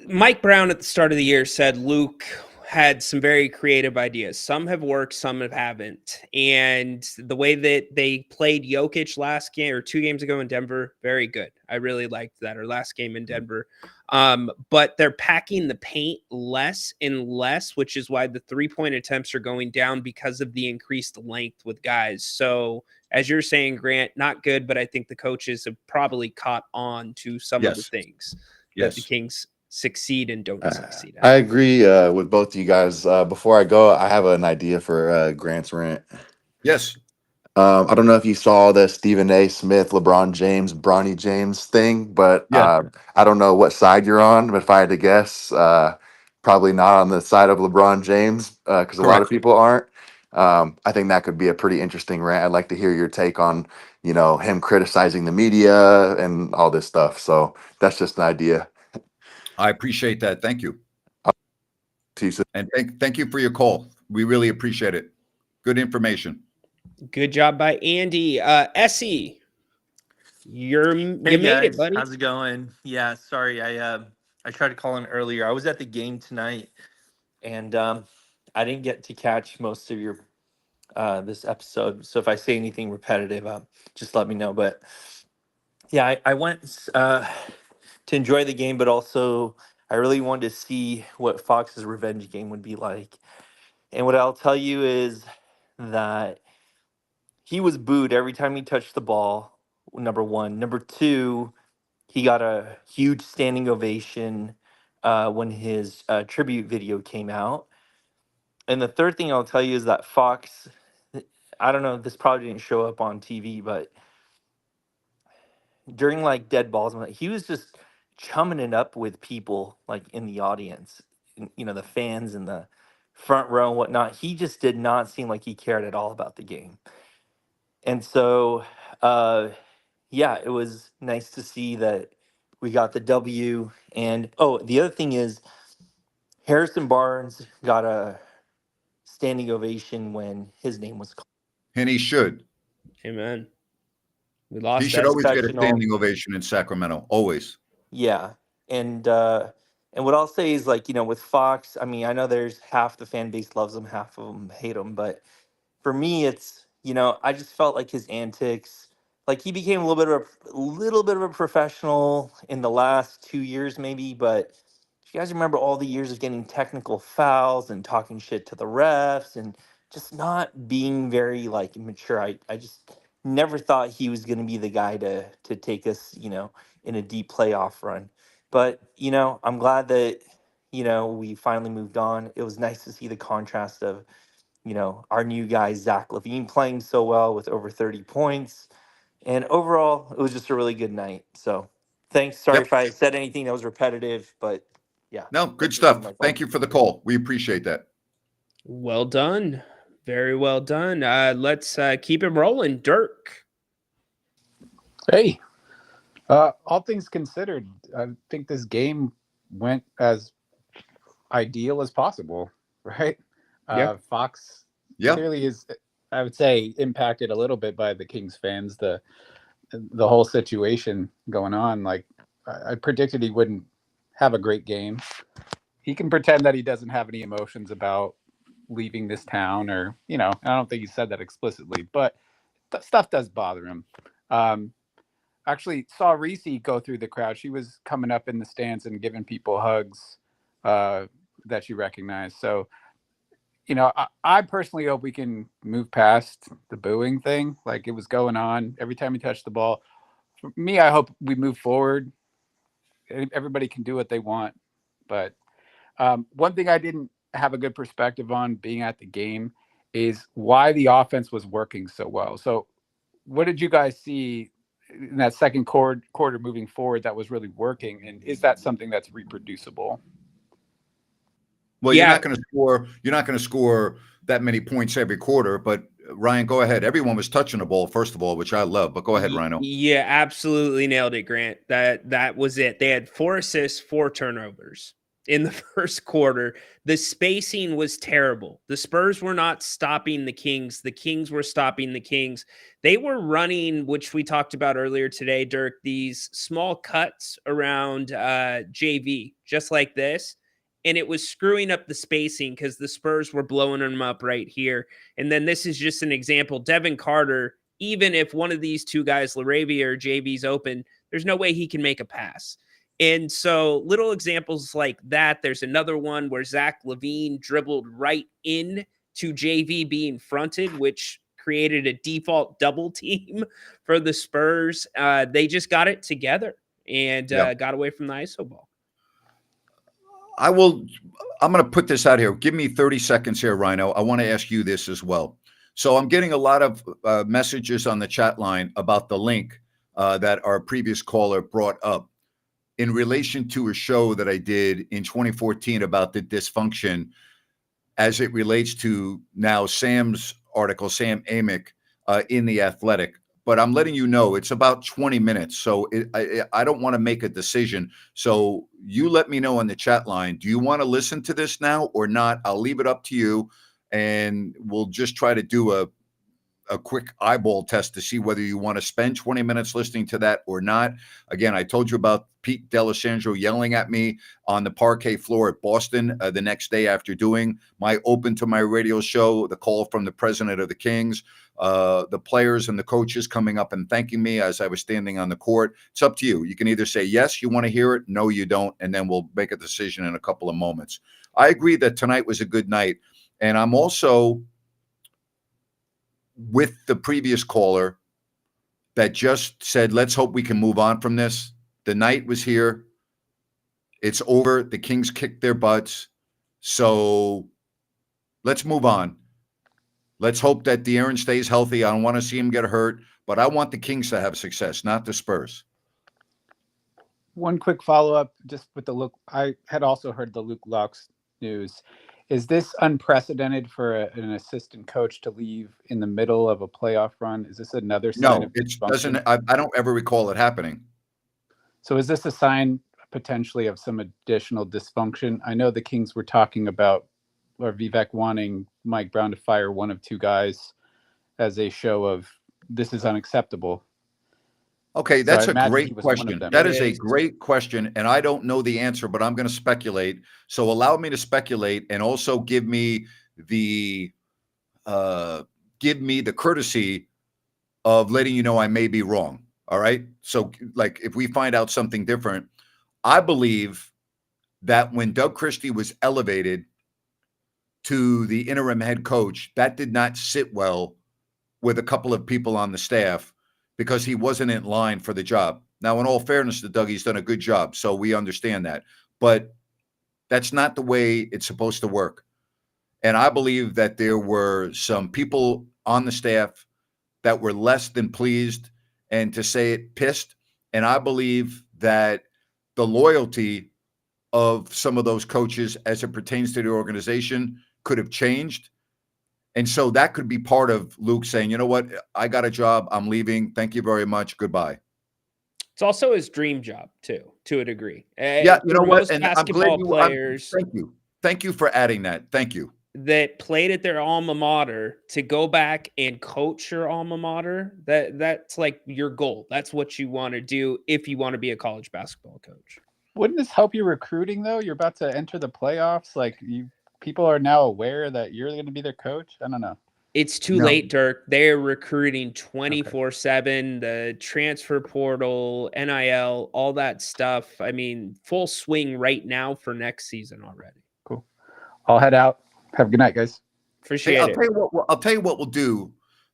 Mike Brown at the start of the year said Luke had some very creative ideas. Some have worked, some haven't. And the way that they played Jokic last game or 2 games ago in Denver, very good. I really liked that. Or last game in Denver. But they're packing the paint less and less, which is why the 3-point attempts are going down because of the increased length with guys. So as you're saying, Grant, not good, but I think the coaches have probably caught on to some of the Yes. things that the Yes. Kings succeed and don't succeed I at. agree with both of you guys. Before I go, I have an idea for Grant's rant. Yes. I don't know if you saw the Stephen A. Smith, LeBron James, Bronny James thing, but Yeah. I don't know what side you're on. But if I had to guess, probably not on the side of LeBron James because a lot of Correct. people aren't. I think that could be a pretty interesting rant. I'd like to hear your take on, him criticizing the media and all this stuff. So that's just an idea. I appreciate that. Thank you. See you soon. And thank you for your call. We really appreciate it. Good information. Good job by Andy. Essie, you Hey made it, guys, buddy. how's it going? Yeah, sorry, I tried to call in earlier. I was at the game tonight, and I didn't get to catch most of your this episode. So if I say anything repetitive, just let me know. But yeah, I went to enjoy the game, but also I really wanted to see what Fox's revenge game would be like. And what I'll tell you is that he was booed every time he touched the ball. Number one, number two. He got a huge standing ovation when his tribute video came out. And the third thing I'll tell you is that Fox, I don't know, this probably didn't show up on TV, but during like dead balls, he was just chumming it up with people like in the audience, the fans in the front row and whatnot. He just did not seem like he cared at all about the game. And so, yeah, it was nice to see that we got the W. And the other thing is, Harrison Barnes got a standing ovation when his name was called. And he should. Amen. We He lost should that. always get a Professional. standing ovation in Sacramento. Always. Yeah, and what I'll say is like with Fox, I mean I know there's half the fan base loves him, half of them hate him, but for me it's I just felt like his antics, like he became a little bit of a professional in the last 2 years maybe, but if you guys remember all the years of getting technical fouls and talking shit to the refs and just not being very like mature, I just never thought he was going to be the guy to take us in a deep playoff run. But, I'm glad that, we finally moved on. It was nice to see the contrast of, our new guy, Zach LaVine, playing so well with over 30 points. And overall, it was just a really good night. So thanks. Sorry Yep. if I said anything that was repetitive, but yeah. No, good Thanks for taking stuff. my call. Thank you for the call. We appreciate that. Well done. Very well done. Let's keep it rolling. Dirk. Hey, all things considered, I think this game went as ideal as possible, right? Yeah. Fox Yeah. clearly is, I would say, impacted a little bit by the Kings fans, the whole situation going on. Like, I predicted he wouldn't have a great game. He can pretend that he doesn't have any emotions about leaving this town, or I don't think he said that explicitly, but stuff does bother him. Actually saw Reese go through the crowd. She was coming up in the stands and giving people hugs that she recognized. So, I personally hope we can move past the booing thing. Like, it was going on every time he touched the ball. For me, I hope we move forward. Everybody can do what they want. But one thing I didn't have a good perspective on being at the game is why the offense was working so well. So what did you guys see in that second quarter moving forward that was really working? And is that something that's reproducible? Well, Yeah. you're not going to score that many points every quarter, but Ryan, go ahead. Everyone was touching the ball, first of all, which I love, but go ahead, Ryno. Yeah, absolutely nailed it, Grant. That was it. They had 4 assists, 4 turnovers in the first quarter. The spacing was terrible. The Spurs were not stopping the Kings. The Kings were stopping the Kings. They were running, which we talked about earlier today, Dirk, these small cuts around JV, just like this. and it was screwing up the spacing because the Spurs were blowing them up right here. And then this is just an example. Devin Carter, even if one of these two guys, Laravia or JV's open, there's no way he can make a pass. And so little examples like that. There's another one where Zach LaVine dribbled right in to JV being fronted, which created a default double team for the Spurs. They just got it together and got away from the ISO ball. I'm going to put this out here. Give me 30 seconds here, Ryno. I want to ask you this as well. So I'm getting a lot of messages on the chat line about the link that our previous caller brought up in relation to a show that I did in 2014 about the dysfunction as it relates to now Sam's article, Sam Amick, in The Athletic. But I'm letting you know it's about 20 minutes. So I don't want to make a decision. So you let me know on the chat line, do you want to listen to this now or not? I'll leave it up to you. And we'll just try to do a quick eyeball test to see whether you want to spend 20 minutes listening to that or not. Again, I told you about Pete D'Alessandro yelling at me on the parquet floor at Boston the next day after doing my Open to My Radio show, the call from the president of the Kings, the players and the coaches coming up and thanking me as I was standing on the court. It's up to you. You can either say, yes, you want to hear it. No, you don't. And then we'll make a decision in a couple of moments. I agree that tonight was a good night. And I'm also with the previous caller that just said, let's hope we can move on from this. The night was here. It's over. The Kings kicked their butts. So let's move on. Let's hope that De'Aaron stays healthy. I don't want to see him get hurt, but I want the Kings to have success, not the Spurs. One quick follow-up just with the Luke. I had also heard the Luke Laux news. Is this unprecedented for an assistant coach to leave in the middle of a playoff run? Is this another sign of it dysfunction? doesn't. I don't ever recall it happening. So is this a sign potentially of some additional dysfunction? I know the Kings were talking about, or Vivek wanting Mike Brown to fire one of two guys as a show of this is unacceptable. Okay, that's So a great question. That is a great question, and I don't know the answer, but I'm going to speculate. So allow me to speculate, and also give me the courtesy of letting you know I may be wrong. All right. So, like, if we find out something different, I believe that when Doug Christie was elevated to the interim head coach, that did not sit well with a couple of people on the staff, because he wasn't in line for the job. Now, in all fairness to Doug, he's done a good job, so we understand that. But that's not the way it's supposed to work. And I believe that there were some people on the staff that were less than pleased, and to say it, pissed. And I believe that the loyalty of some of those coaches as it pertains to the organization could have changed. And so that could be part of Luke saying, you know what, I got a job, I'm leaving. Thank you very much. Goodbye. It's also his dream job too, to a degree. Yeah, you know what? And I'm glad players. Thank you. Thank you for adding that. Thank you. That played at their alma mater, to go back and coach your alma mater, that's like your goal. That's what you want to do if you want to be a college basketball coach. Wouldn't this help your recruiting though? You're about to enter the playoffs. Like, people are now aware that you're going to be their coach. I don't know. It's too late, Dirk. They're recruiting 24/7, the transfer portal, NIL, all that stuff. I mean, full swing right now for next season already. Cool. I'll head out. Have a good night, guys. Appreciate it. I'll tell you what we'll do,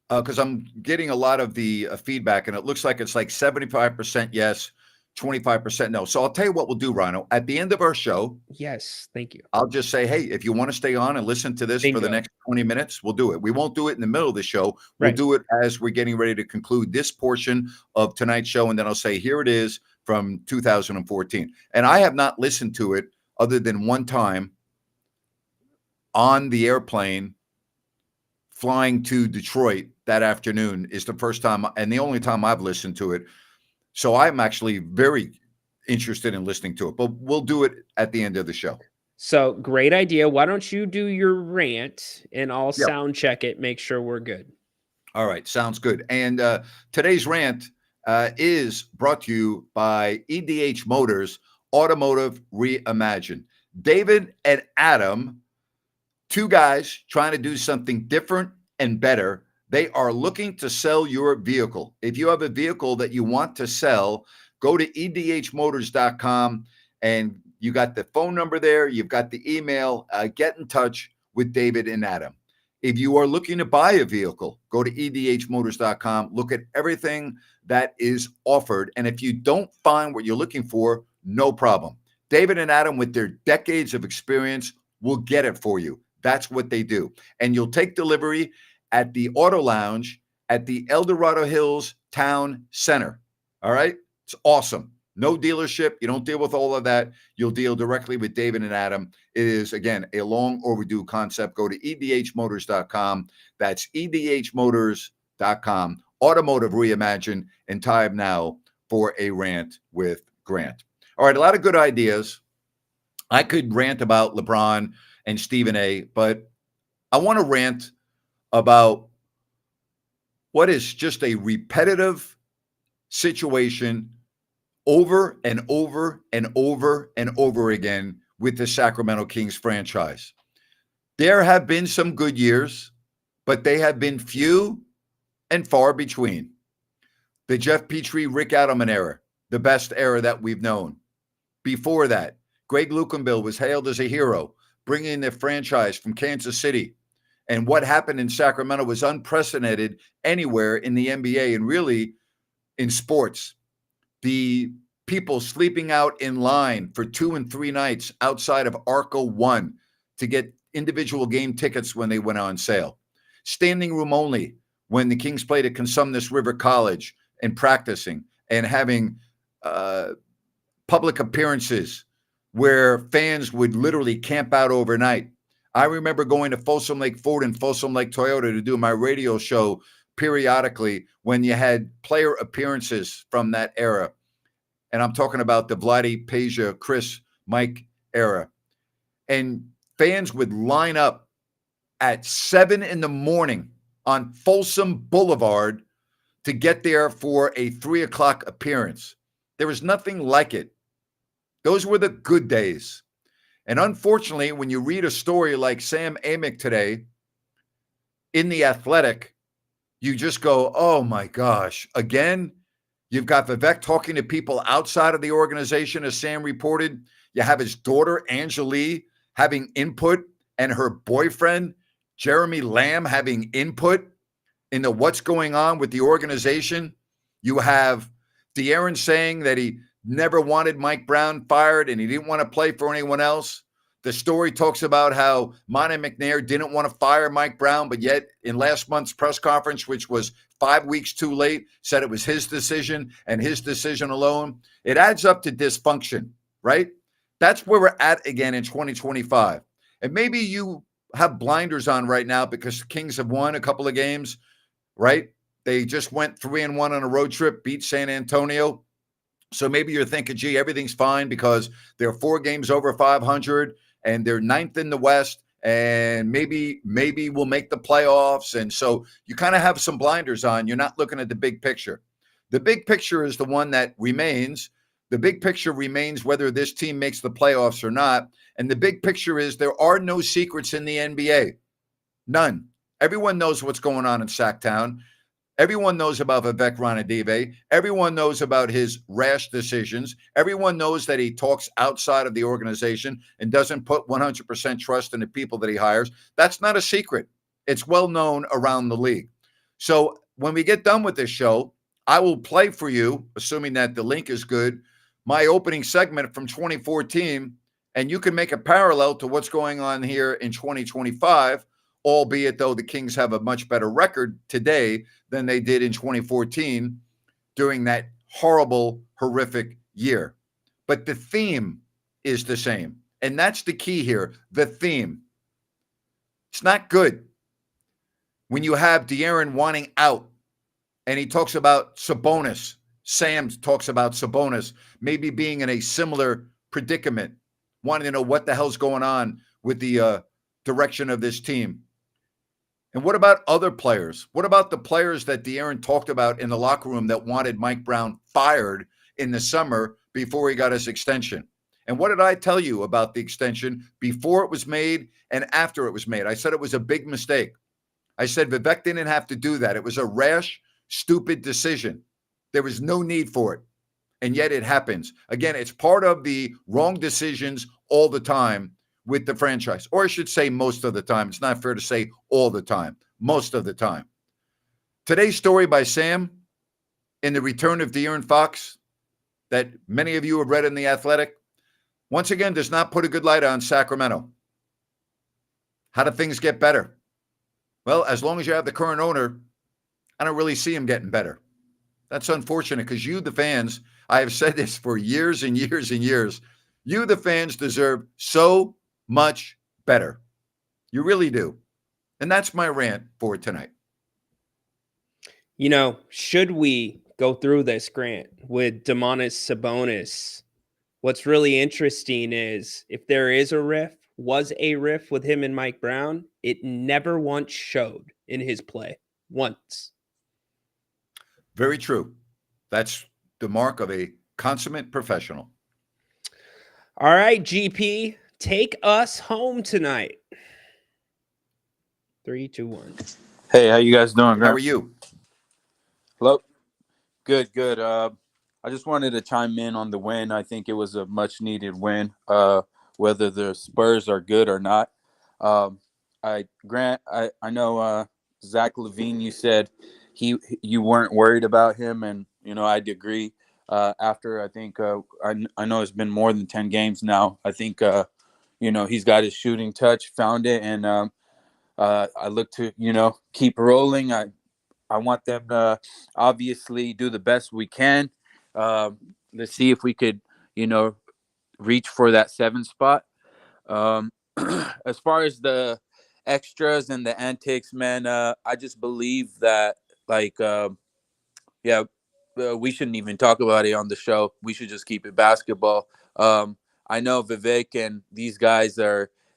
because I'm getting a lot of the feedback, and it looks like it's like 75% yes, 25% no. So I'll tell you what we'll do, Ryno. At the end of our show, yes, thank you. I'll just say, hey, if you want to stay on and listen to this for the next 20 minutes, we'll do it. We won't do it in the middle of the show. We'll do it as we're getting ready to conclude this portion of tonight's show. And then I'll say, here it is from 2014. And I have not listened to it other than one time on the airplane flying to Detroit that afternoon. Is the first time and the only time I've listened to it. So I'm actually very interested in listening to it, but we'll do it at the end of the show. So great idea. Why don't you do your rant and I'll sound check it, make sure we're good. All right. Sounds good. And today's rant is brought to you by EDH Motors Automotive Reimagined. David and Adam, two guys trying to do something different and better. They are looking to sell your vehicle. If you have a vehicle that you want to sell, go to edhmotors.com, and you got the phone number there. You've got the email. Get in touch with David and Adam. If you are looking to buy a vehicle, go to edhmotors.com. Look at everything that is offered. And if you don't find what you're looking for, no problem. David and Adam, with their decades of experience, will get it for you. That's what they do. And you'll take delivery at the Auto Lounge at the El Dorado Hills Town Center. All right? It's awesome. No dealership. You don't deal with all of that. You'll deal directly with David and Adam. It is, again, a long overdue concept. Go to edhmotors.com. That's edhmotors.com. Automotive reimagined, and time now for a rant with Grant. All right, a lot of good ideas. I could rant about LeBron and Stephen A., but I want to rant about what is just a repetitive situation over and over and over and over again with the Sacramento Kings franchise. There have been some good years, but they have been few and far between. The Jeff Petrie, Rick Adelman era, the best era that we've known. Before that, Greg Lukenbill was hailed as a hero, bringing the franchise from Kansas City. And what happened in Sacramento was unprecedented anywhere in the NBA and really in sports. The people sleeping out in line for 2 and 3 nights outside of Arco 1 to get individual game tickets when they went on sale. Standing room only when the Kings played at Consumnes River College and practicing and having public appearances where fans would literally camp out overnight. I remember going to Folsom Lake Ford and Folsom Lake Toyota to do my radio show periodically when you had player appearances from that era. And I'm talking about the Vladdy, Peja, Chris, Mike era. And fans would line up at 7 a.m. on Folsom Boulevard to get there for a 3 o'clock appearance. There was nothing like it. Those were the good days. And unfortunately, when you read a story like Sam Amick today in The Athletic, you just go, oh my gosh, again? You've got Vivek talking to people outside of the organization, as Sam reported. You have his daughter, Angelique, having input, and her boyfriend, Jeremy Lamb, having input into what's going on with the organization. You have De'Aaron saying that he never wanted Mike Brown fired and he didn't want to play for anyone else. The story talks about how Monty McNair didn't want to fire Mike Brown, but yet in last month's press conference, which was 5 weeks too late, said it was his decision and his decision alone. It adds up to dysfunction, right? That's where we're at again in 2025. And maybe you have blinders on right now because the Kings have won a couple of games, right? They just went 3-1 on a road trip, beat San Antonio. So maybe you're thinking, gee, everything's fine because they're 4 games over 500 and they're 9th in the West, and maybe we'll make the playoffs. And so you kind of have some blinders on. You're not looking at the big picture. The big picture is the one that remains. The big picture remains whether this team makes the playoffs or not. And the big picture is there are no secrets in the NBA. None. Everyone knows what's going on in Sacktown. Everyone knows about Vivek Ranadive. Everyone knows about his rash decisions. Everyone knows that he talks outside of the organization and doesn't put 100% trust in the people that he hires. That's not a secret. It's well known around the league. So when we get done with this show, I will play for you, assuming that the link is good, my opening segment from 2014, and you can make a parallel to what's going on here in 2025. Albeit, though, the Kings have a much better record today than they did in 2014 during that horrible, horrific year. But the theme is the same. And that's the key here, the theme. It's not good when you have De'Aaron wanting out and he talks about Sabonis. Sam talks about Sabonis maybe being in a similar predicament, wanting to know what the hell's going on with the direction of this team. And what about other players? What about the players that De'Aaron talked about in the locker room that wanted Mike Brown fired in the summer before he got his extension? And what did I tell you about the extension before it was made and after it was made? I said it was a big mistake. I said Vivek didn't have to do that. It was a rash, stupid decision. There was no need for it. And yet it happens. Again, it's part of the wrong decisions all the time with the franchise. Or I should say most of the time. It's not fair to say all the time. Most of the time. Today's story by Sam in the return of De'Aaron Fox that many of you have read in The Athletic, once again, does not put a good light on Sacramento. How do things get better? Well, as long as you have the current owner, I don't really see him getting better. That's unfortunate because you, the fans, I have said this for years and years and years. You, the fans, deserve so much better. You really do. And that's my rant for tonight. You know, should we go through this, Grant, with Domantas Sabonis? What's really interesting is if there is was a riff with him and Mike Brown, it never once showed in his play. Once. Very true. That's the mark of a consummate professional. All right, GP, take us home tonight. 3, 2, 1. Hey, how you guys doing, Grant? How are you? Hello. Good. I just wanted to chime in on the win. I think it was a much needed win, whether the Spurs are good or not. Grant, I know Zach LaVine, you said you weren't worried about him, and I'd agree. After I think I know it's been more than 10 games now. I think he's got his shooting touch, found it, and I look to keep rolling. I want them to obviously do the best we can. Let's see if we could, reach for that 7 spot. As far as the extras and the antics, man, I just believe that, we shouldn't even talk about it on the show. We should just keep it basketball. I know Vivek and these guys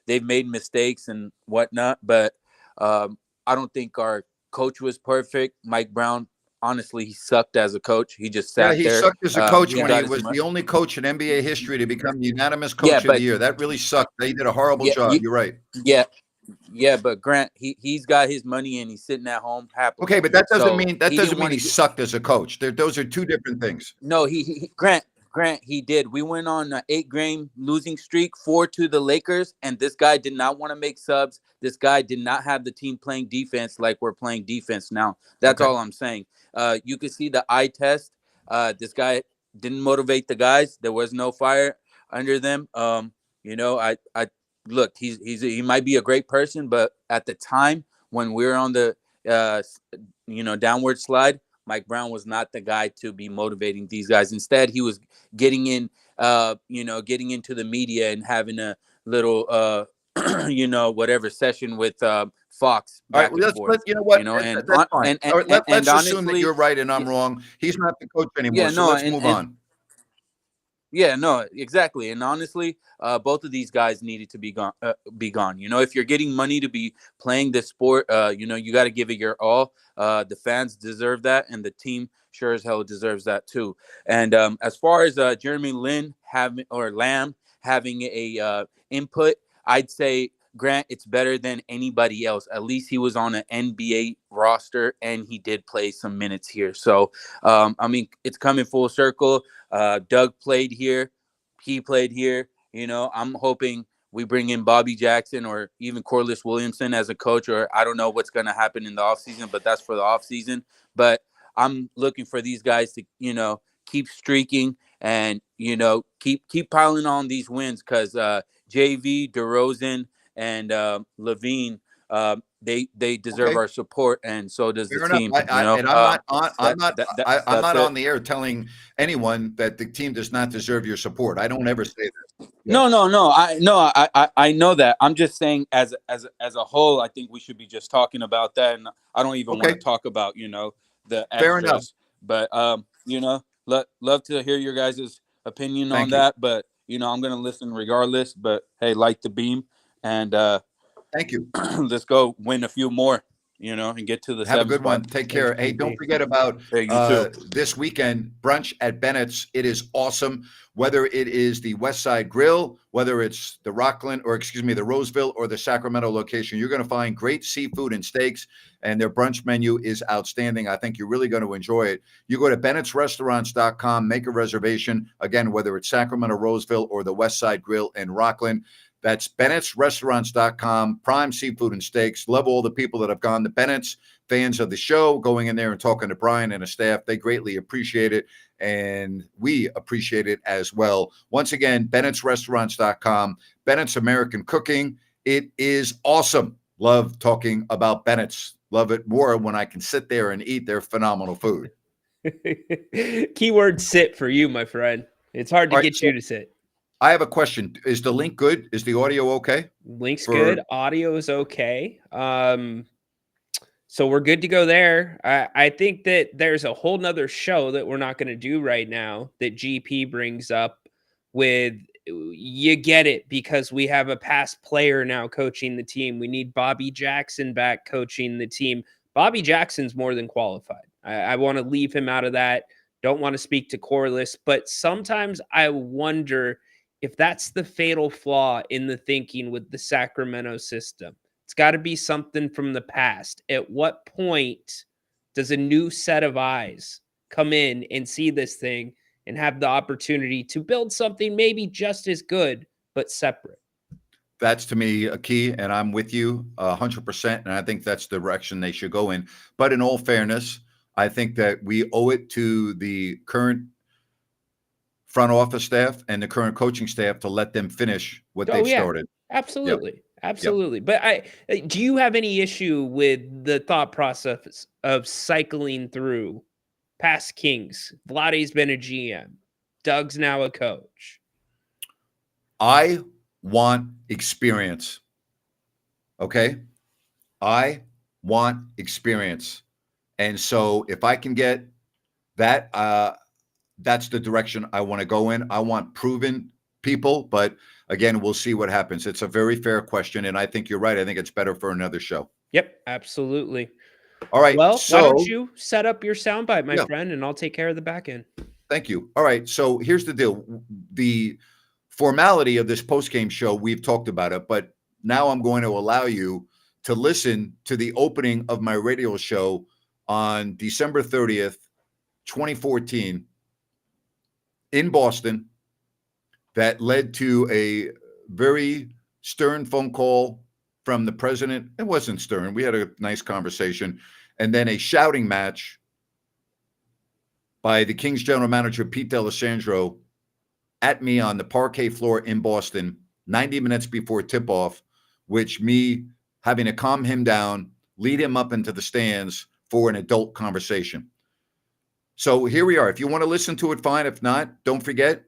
they've made mistakes and whatnot, but I don't think our coach was perfect. Mike Brown, honestly, he sucked as a coach. He just sat there. He sucked as a coach when he was the only coach in NBA history to become the unanimous coach of the year. That really sucked. They did a horrible job. You're right. Yeah, but Grant, he's got his money and he's sitting at home happy. Okay, but that doesn't mean he sucked as a coach. Those are two different things. No, Grant, he did. We went on an 8-game losing streak, 4 to the Lakers, and this guy did not want to make subs. This guy did not have the team playing defense like we're playing defense now. That's all I'm saying. You could see the eye test. This guy didn't motivate the guys. There was no fire under them. I look, he might be a great person, but at the time when we were on the downward slide, Mike Brown was not the guy to be motivating these guys. Instead, he was getting into the media and having a little whatever session with Fox. All right, let's assume that you're right and I'm wrong. He's not the coach anymore. Let's move on. Yeah, no, exactly. And honestly, both of these guys needed to be gone. If you're getting money to be playing this sport, you got to give it your all. The fans deserve that, and the team sure as hell deserves that too. And as far as Jeremy Lin Lamb having a input, I'd say, Grant, it's better than anybody else. At least he was on an NBA roster and he did play some minutes here. So, it's coming full circle. Doug played here. He played here. I'm hoping we bring in Bobby Jackson or even Corliss Williamson as a coach, or I don't know what's going to happen in the offseason, but that's for the offseason. But I'm looking for these guys to, keep streaking and, keep piling on these wins because JV, DeRozan, and Levine, they deserve our support, and so does the team. I'm not on the air telling anyone that the team does not deserve your support. I don't ever say that. No. I know that. I'm just saying, as a whole, I think we should be just talking about that, and I don't even want to talk about the extras. Fair enough. But love to hear your guys' opinion on that. But I'm gonna listen regardless. But hey, light the beam. And thank you. Let's go win a few more. and get to the Have a 7th good one. spot. Take care. Hey, don't forget about Hey, you too. this weekend, brunch at Bennett's. It is awesome. Whether it is the West Side Grill, whether it's the the Roseville or the Sacramento location, you're going to find great seafood and steaks, and their brunch menu is outstanding. I think you're really going to enjoy it. You go to bennettsrestaurants.com, make a reservation. Again, whether it's Sacramento, Roseville, or the West Side Grill in Rockland. That's bennettsrestaurants.com, prime seafood and steaks. Love all the people that have gone to Bennett's, fans of the show, going in there and talking to Brian and his staff. They greatly appreciate it, and we appreciate it as well. Once again, bennettsrestaurants.com, Bennett's American Cooking. It is awesome. Love talking about Bennett's. Love it more when I can sit there and eat their phenomenal food. Keyword sit for you, my friend. It's hard to get you to sit. I have a question. Is the link good? Is the audio okay? Link's good. Audio is okay. So we're good to go there. I think that there's a whole nother show that we're not going to do right now that GP brings up with, you get it, because we have a past player now coaching the team. We need Bobby Jackson back coaching the team. Bobby Jackson's more than qualified. I want to leave him out of that. Don't want to speak to Corliss, but sometimes I wonder if that's the fatal flaw in the thinking with the Sacramento system. It's got to be something from the past. At what point does a new set of eyes come in and see this thing and have the opportunity to build something maybe just as good, but separate? That's, to me, a key, and I'm with you 100%, and I think that's the direction they should go in. But in all fairness, I think that we owe it to the current front office staff and the current coaching staff to let them finish what they've started. Absolutely. Yep. Absolutely. But do you have any issue with the thought process of cycling through past Kings? Vlade's been a GM. Doug's now a coach. I want experience. Okay? I want experience. And so if I can get that, that's the direction I want to go in. I want proven people, but again, we'll see what happens. It's a very fair question, and I think you're right. I think it's better for another show. Yep, absolutely. All right. Well, so, why don't you set up your soundbite, my friend, and I'll take care of the back end. Thank you. All right. So here's the deal. The formality of this post-game show, we've talked about it, but now I'm going to allow you to listen to the opening of my radio show on December 30th, 2014 in Boston, that led to a very stern phone call from the president. It wasn't stern. We had a nice conversation. And then a shouting match by the Kings general manager, Pete D'Alessandro, at me on the parquet floor in Boston, 90 minutes before tip-off, which me having to calm him down, lead him up into the stands for an adult conversation. So here we are. If you want to listen to it, fine. If not, don't forget,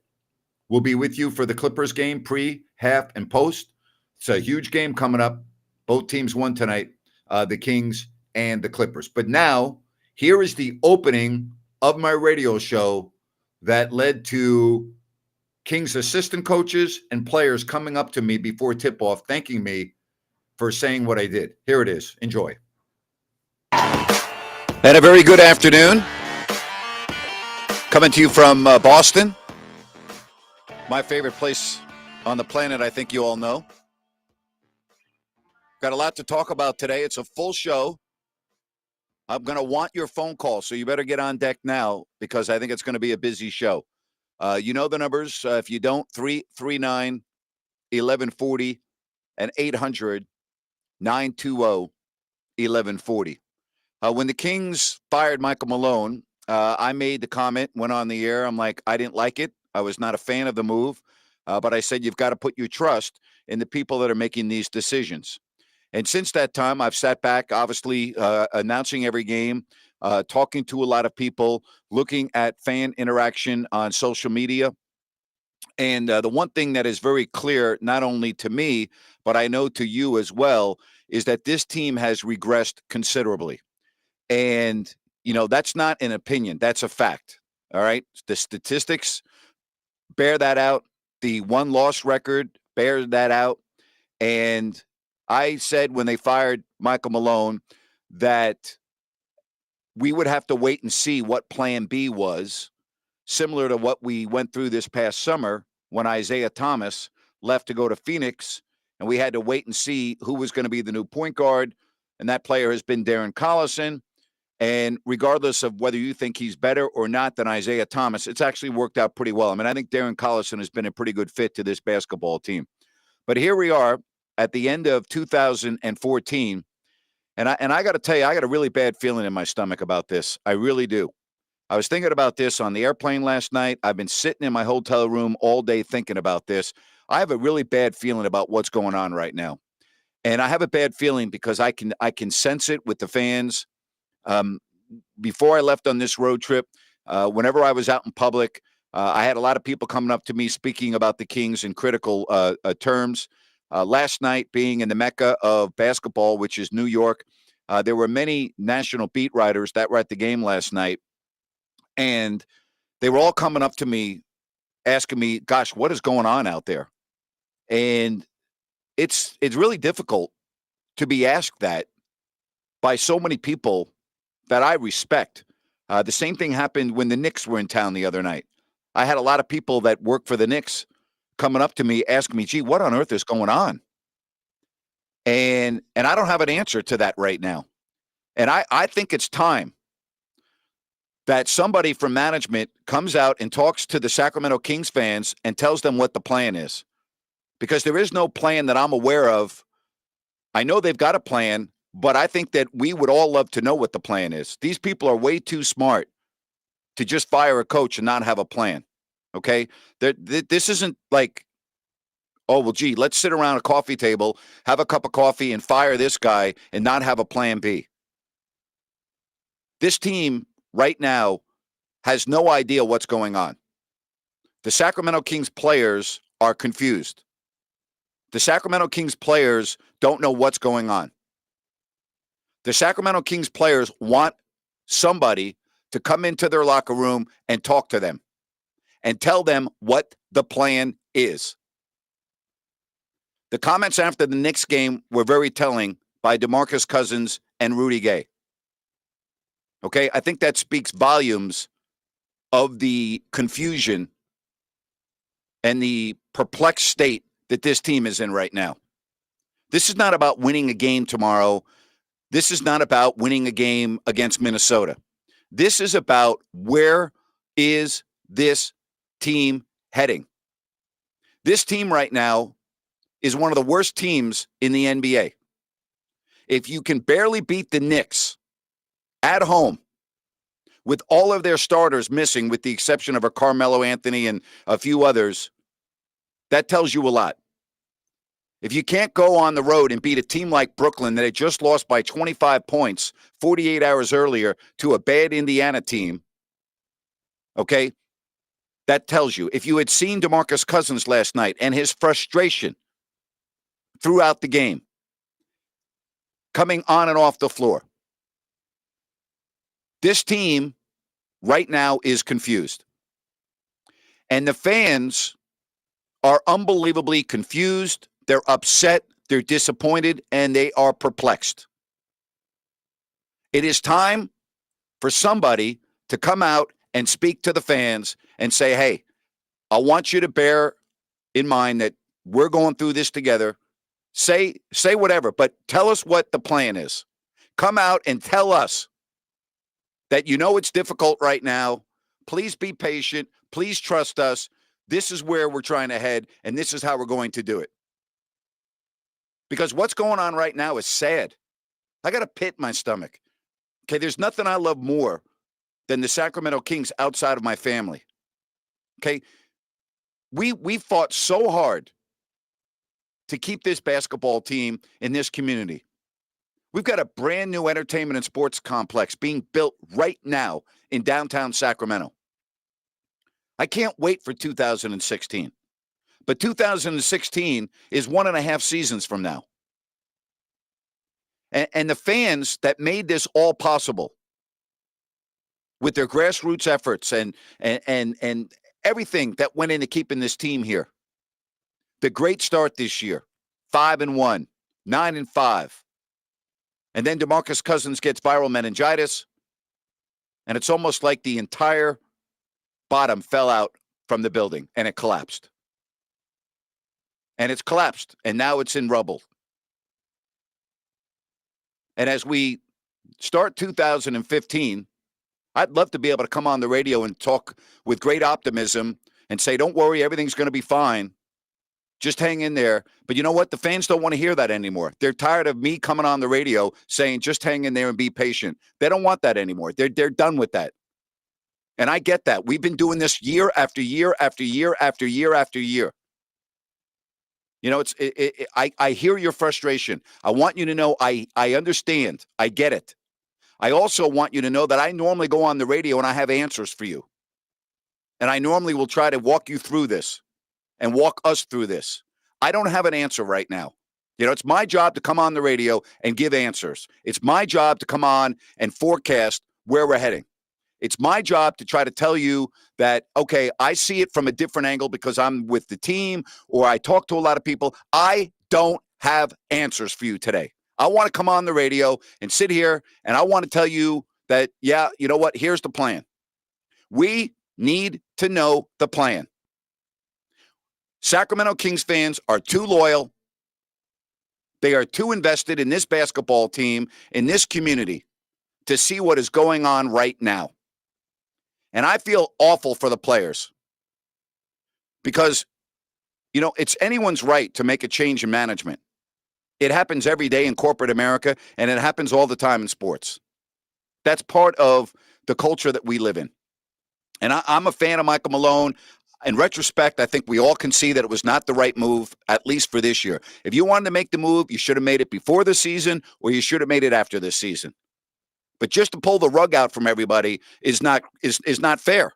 we'll be with you for the Clippers game, pre, half, and post. It's a huge game coming up. Both teams won tonight, the Kings and the Clippers. But now, here is the opening of my radio show that led to Kings assistant coaches and players coming up to me before tip-off, thanking me for saying what I did. Here it is. Enjoy. And a very good afternoon. Coming to you from Boston, my favorite place on the planet, I think you all know. Got a lot to talk about today. It's a full show. I'm going to want your phone call, so you better get on deck now because I think it's going to be a busy show. You know the numbers. If you don't, 339-1140 and 800-920-1140. When the Kings fired Michael Malone, I made the comment, went on the air. I'm like, I didn't like it. I was not a fan of the move. But I said, you've got to put your trust in the people that are making these decisions. And since that time, I've sat back, obviously, announcing every game, talking to a lot of people, looking at fan interaction on social media. And the one thing that is very clear, not only to me, but I know to you as well, is that this team has regressed considerably. And, you know, that's not an opinion. That's a fact. All right. The statistics bear that out. The one-loss record bears that out. And I said when they fired Michael Malone, that we would have to wait and see what plan B was, similar to what we went through this past summer when Isaiah Thomas left to go to Phoenix, and we had to wait and see who was going to be the new point guard, and that player has been Darren Collison. And regardless of whether you think he's better or not than Isaiah Thomas, it's actually worked out pretty well. I mean, I think Darren Collison has been a pretty good fit to this basketball team. But here we are at the end of 2014, and I got to tell you, I got a really bad feeling in my stomach about this. I really do. I was thinking about this on the airplane last night. I've been sitting in my hotel room all day thinking about this. I have a really bad feeling about what's going on right now. And I have a bad feeling because I can sense it with the fans. Before I left on this road trip, whenever I was out in public, I had a lot of people coming up to me speaking about the Kings in critical terms. Last night, being in the Mecca of basketball, which is New York, there were many national beat writers that were at the game last night. And they were all coming up to me asking me, gosh, what is going on out there? And it's really difficult to be asked that by so many people that I respect. The same thing happened when the Knicks were in town the other night. I had a lot of people that work for the Knicks coming up to me asking me, gee, what on earth is going on? And I don't have an answer to that right now. And I think it's time that somebody from management comes out and talks to the Sacramento Kings fans and tells them what the plan is. Because there is no plan that I'm aware of. I know they've got a plan, but I think that we would all love to know what the plan is. These people are way too smart to just fire a coach and not have a plan, okay? This isn't like, oh, well, gee, let's sit around a coffee table, have a cup of coffee, and fire this guy and not have a plan B. This team right now has no idea what's going on. The Sacramento Kings players are confused. The Sacramento Kings players don't know what's going on. The Sacramento Kings players want somebody to come into their locker room and talk to them and tell them what the plan is. The comments after the Knicks game were very telling by DeMarcus Cousins and Rudy Gay. Okay, I think that speaks volumes of the confusion and the perplexed state that this team is in right now. This is not about winning a game tomorrow. This is not about winning a game against Minnesota. This is about where is this team heading? This team right now is one of the worst teams in the NBA. If you can barely beat the Knicks at home with all of their starters missing, with the exception of a Carmelo Anthony and a few others, that tells you a lot. If you can't go on the road and beat a team like Brooklyn that had just lost by 25 points 48 hours earlier to a bad Indiana team, okay, that tells you. If you had seen DeMarcus Cousins last night and his frustration throughout the game, coming on and off the floor, this team right now is confused. And the fans are unbelievably confused. They're upset, they're disappointed, and they are perplexed. It is time for somebody to come out and speak to the fans and say, hey, I want you to bear in mind that we're going through this together. Say whatever, but tell us what the plan is. Come out and tell us that you know it's difficult right now. Please be patient. Please trust us. This is where we're trying to head, and this is how we're going to do it. Because what's going on right now is sad. I got a pit in my stomach. Okay, there's nothing I love more than the Sacramento Kings outside of my family. Okay, we fought so hard to keep this basketball team in this community. We've got a brand new entertainment and sports complex being built right now in downtown Sacramento. I can't wait for 2016. But 2016 is 1.5 seasons from now. And the fans that made this all possible with their grassroots efforts and everything that went into keeping this team here. The great start this year, 5-1, 9-5. And then DeMarcus Cousins gets viral meningitis. And it's almost like the entire bottom fell out from the building and it collapsed. And it's collapsed. And now it's in rubble. And as we start 2015, I'd love to be able to come on the radio and talk with great optimism and say, don't worry, everything's going to be fine. Just hang in there. But you know what? The fans don't want to hear that anymore. They're tired of me coming on the radio saying, just hang in there and be patient. They don't want that anymore. They're done with that. And I get that. We've been doing this year after year after year after year after year. You know, I hear your frustration. I want you to know I understand. I get it. I also want you to know that I normally go on the radio and I have answers for you. And I normally will try to walk you through this and walk us through this. I don't have an answer right now. You know, it's my job to come on the radio and give answers. It's my job to come on and forecast where we're heading. It's my job to try to tell you that, okay, I see it from a different angle because I'm with the team or I talk to a lot of people. I don't have answers for you today. I want to come on the radio and sit here and I want to tell you that, yeah, you know what? Here's the plan. We need to know the plan. Sacramento Kings fans are too loyal. They are too invested in this basketball team, in this community, to see what is going on right now. And I feel awful for the players because, you know, it's anyone's right to make a change in management. It happens every day in corporate America, and it happens all the time in sports. That's part of the culture that we live in. And I'm a fan of Michael Malone. In retrospect, I think we all can see that it was not the right move, at least for this year. If you wanted to make the move, you should have made it before the season or you should have made it after this season. But just to pull the rug out from everybody is not fair.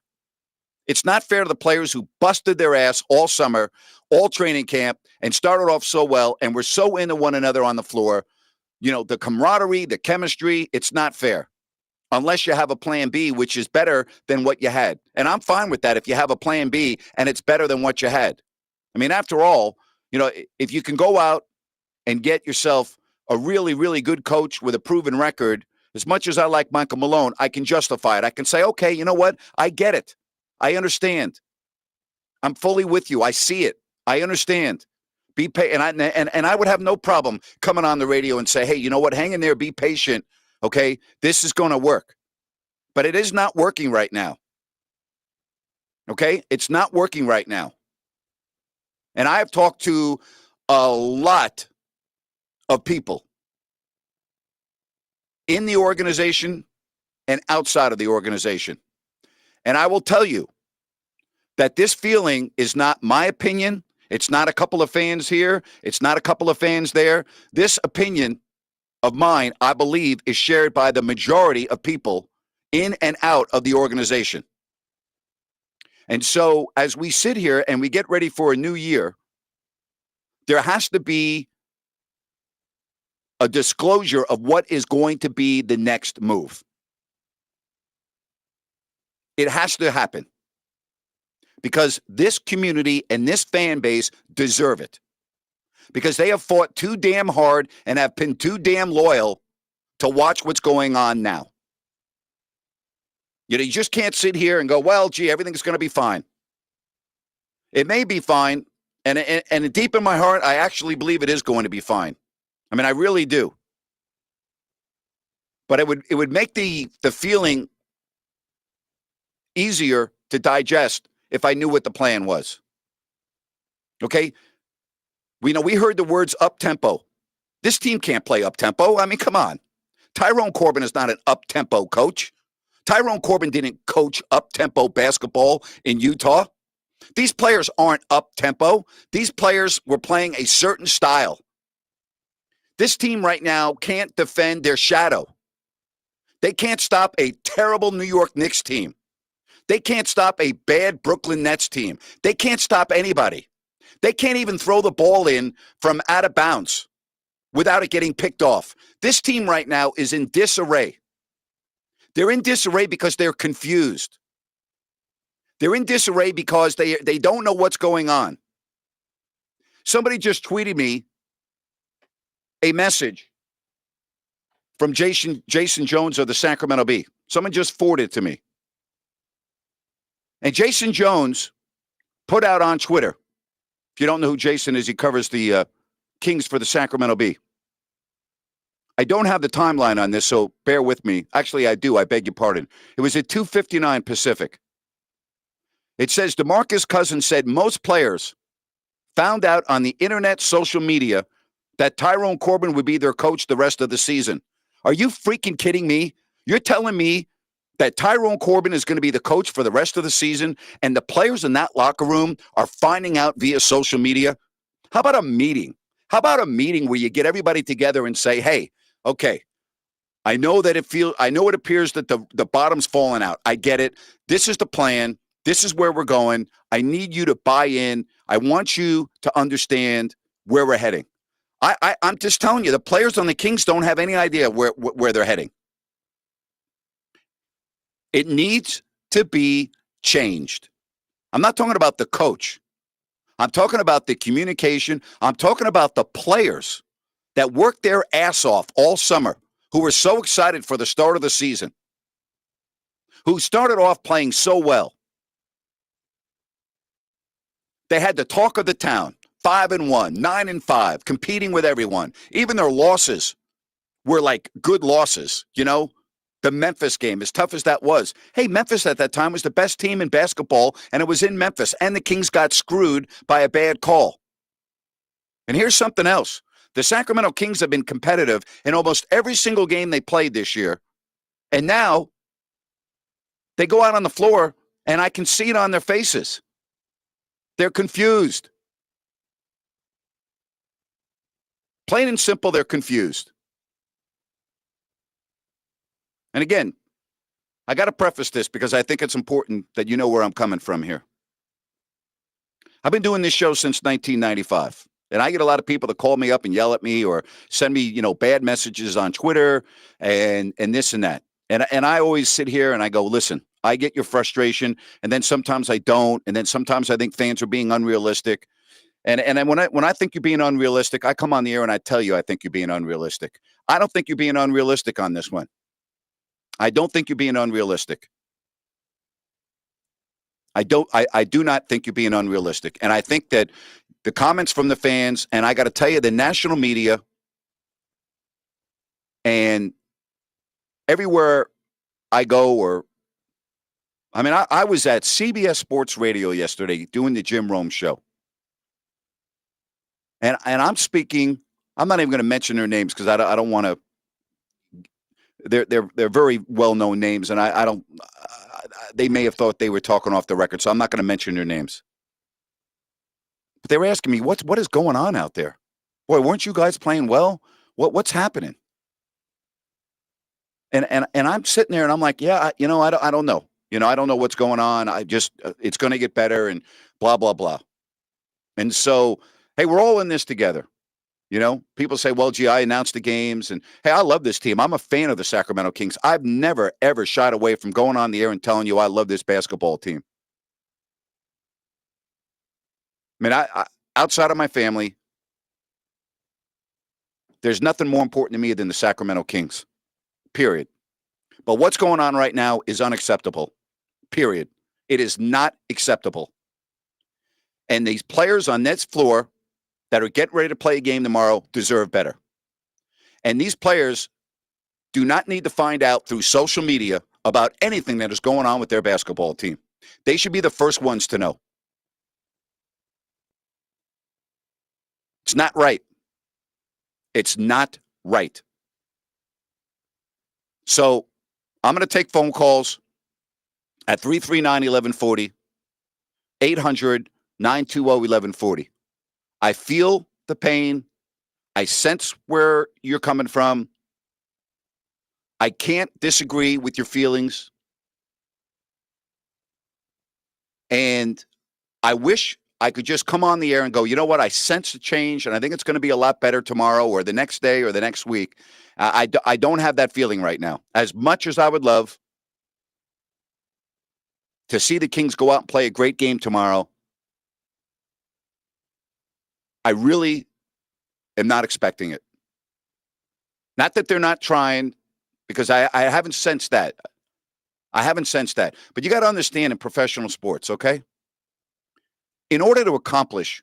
It's not fair to the players who busted their ass all summer, all training camp, and started off so well and were so into one another on the floor. You know, the camaraderie, the chemistry, it's not fair. Unless you have a plan B, which is better than what you had. And I'm fine with that if you have a plan B and it's better than what you had. I mean, after all, you know, if you can go out and get yourself a really, really good coach with a proven record, as much as I like Michael Malone, I can justify it. I can say, okay, you know what? I get it. I understand. I'm fully with you. I see it. I understand. And I would have no problem coming on the radio and say, hey, you know what? Hang in there. Be patient. Okay, this is going to work. But it is not working right now. Okay, it's not working right now. And I have talked to a lot of people in the organization and outside of the organization. And I will tell you that this feeling is not my opinion. It's not a couple of fans here. It's not a couple of fans there. This opinion of mine, I believe, is shared by the majority of people in and out of the organization. And so as we sit here and we get ready for a new year, there has to be a disclosure of what is going to be the next move. It has to happen because this community and this fan base deserve it. Because they have fought too damn hard and have been too damn loyal to watch what's going on now. You know, you just can't sit here and go, well, gee, everything's going to be fine. It may be fine, and deep in my heart, I actually believe it is going to be fine. I mean, I really do. But it would make the feeling easier to digest if I knew what the plan was. Okay? We heard the words up-tempo. This team can't play up-tempo. I mean, come on. Tyrone Corbin is not an up-tempo coach. Tyrone Corbin didn't coach up-tempo basketball in Utah. These players aren't up-tempo. These players were playing a certain style. This team right now can't defend their shadow. They can't stop a terrible New York Knicks team. They can't stop a bad Brooklyn Nets team. They can't stop anybody. They can't even throw the ball in from out of bounds without it getting picked off. This team right now is in disarray. They're in disarray because they're confused. They're in disarray because they don't know what's going on. Somebody just tweeted me a message from Jason Jones of the Sacramento Bee. Someone just forwarded it to me. And Jason Jones put out on Twitter, if you don't know who Jason is, he covers the Kings for the Sacramento Bee. I don't have the timeline on this, so bear with me. Actually, I do. I beg your pardon. It was at 2:59 Pacific. It says, DeMarcus Cousins said most players found out on the internet, social media, that Tyrone Corbin would be their coach the rest of the season. Are you freaking kidding me? You're telling me that Tyrone Corbin is going to be the coach for the rest of the season, and the players in that locker room are finding out via social media? How about a meeting? How about a meeting where you get everybody together and say, hey, okay, I know it appears that the bottom's falling out. I get it. This is the plan. This is where we're going. I need you to buy in. I want you to understand where we're heading. I'm just telling you, the players on the Kings don't have any idea where they're heading. It needs to be changed. I'm not talking about the coach. I'm talking about the communication. I'm talking about the players that worked their ass off all summer, who were so excited for the start of the season, who started off playing so well. They had the talk of the town, 5-1, 9-5, competing with everyone. Even their losses were like good losses, you know? The Memphis game, as tough as that was. Hey, Memphis at that time was the best team in basketball, and it was in Memphis, and the Kings got screwed by a bad call. And here's something else. The Sacramento Kings have been competitive in almost every single game they played this year, and now they go out on the floor, and I can see it on their faces. They're confused. Plain and simple, they're confused. And again, I got to preface this because I think it's important that you know where I'm coming from here. I've been doing this show since 1995, and I get a lot of people that call me up and yell at me or send me, bad messages on Twitter and this and that. And I always sit here and I go, listen, I get your frustration, and then sometimes I don't, and then sometimes I think fans are being unrealistic. And then when I think you're being unrealistic, I come on the air and I tell you I think you're being unrealistic. I don't think you're being unrealistic on this one. I don't think you're being unrealistic. I do not think you're being unrealistic. And I think that the comments from the fans, and I got to tell you, the national media and everywhere I go, I was at CBS Sports Radio yesterday doing the Jim Rome show. And I'm speaking, I'm not even going to mention their names because I don't want to. They're very well-known names, and I don't. They may have thought they were talking off the record, so I'm not going to mention their names. But they were asking me, what is going on out there? Boy, weren't you guys playing well? What's happening? And I'm sitting there, and I'm like, yeah, I don't know. I don't know what's going on. I just it's going to get better, and blah blah blah. And so, hey, we're all in this together. People say, well, gee, I announced the games, and hey, I love this team. I'm a fan of the Sacramento Kings. I've never, ever shied away from going on the air and telling you I love this basketball team. I mean, I outside of my family, there's nothing more important to me than the Sacramento Kings, period. But what's going on right now is unacceptable, period. It is not acceptable. And these players on this floor that are getting ready to play a game tomorrow deserve better. And these players do not need to find out through social media about anything that is going on with their basketball team. They should be the first ones to know. It's not right. It's not right. So I'm going to take phone calls at 339-1140, 800-920-1140. I feel the pain. I sense where you're coming from. I can't disagree with your feelings. And I wish I could just come on the air and go, you know what? I sense a change, and I think it's going to be a lot better tomorrow or the next day or the next week. I don't have that feeling right now. As much as I would love to see the Kings go out and play a great game tomorrow, I really am not expecting it. Not that they're not trying, because I haven't sensed that. I haven't sensed that. But you got to understand in professional sports, okay? In order to accomplish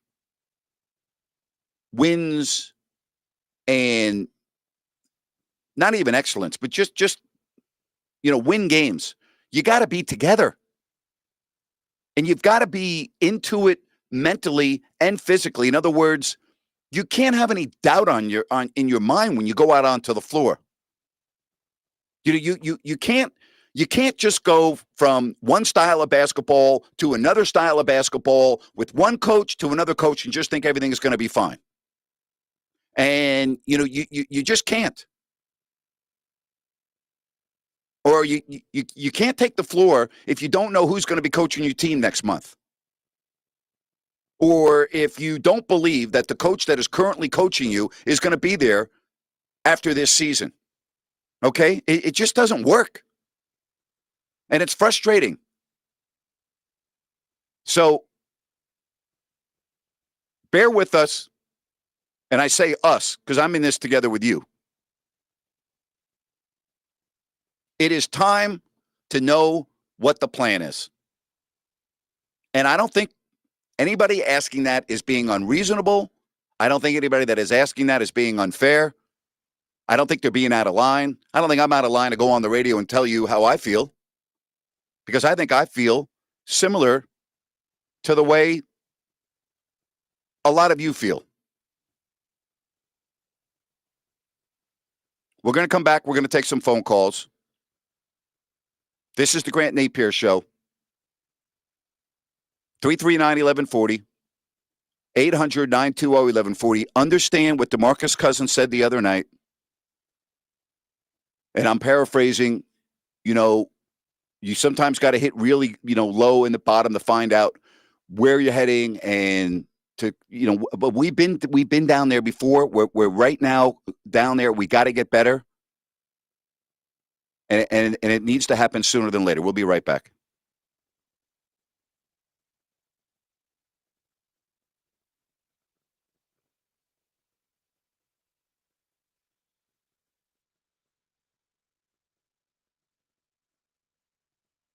wins and not even excellence, but just win games, you got to be together. And you've got to be into it mentally and physically. In other words, you can't have any doubt in your mind when you go out onto the floor. You can't just go from one style of basketball to another style of basketball with one coach to another coach and just think everything is going to be fine. And you just can't. Or you can't take the floor if you don't know who's going to be coaching your team next month. Or if you don't believe that the coach that is currently coaching you is going to be there after this season. Okay? It just doesn't work. And it's frustrating. So bear with us. And I say us because I'm in this together with you. It is time to know what the plan is. And I don't think anybody asking that is being unreasonable. I don't think anybody that is asking that is being unfair. I don't think they're being out of line. I don't think I'm out of line to go on the radio and tell you how I feel. Because I think I feel similar to the way a lot of you feel. We're going to come back. We're going to take some phone calls. This is the Grant Napier Show. 339-1140. 800-920-1140. Understand what DeMarcus Cousins said the other night. And I'm paraphrasing, you sometimes got to hit really, low in the bottom to find out where you're heading and to, but we've been down there before. We're right now down there. We got to get better. And it needs to happen sooner than later. We'll be right back.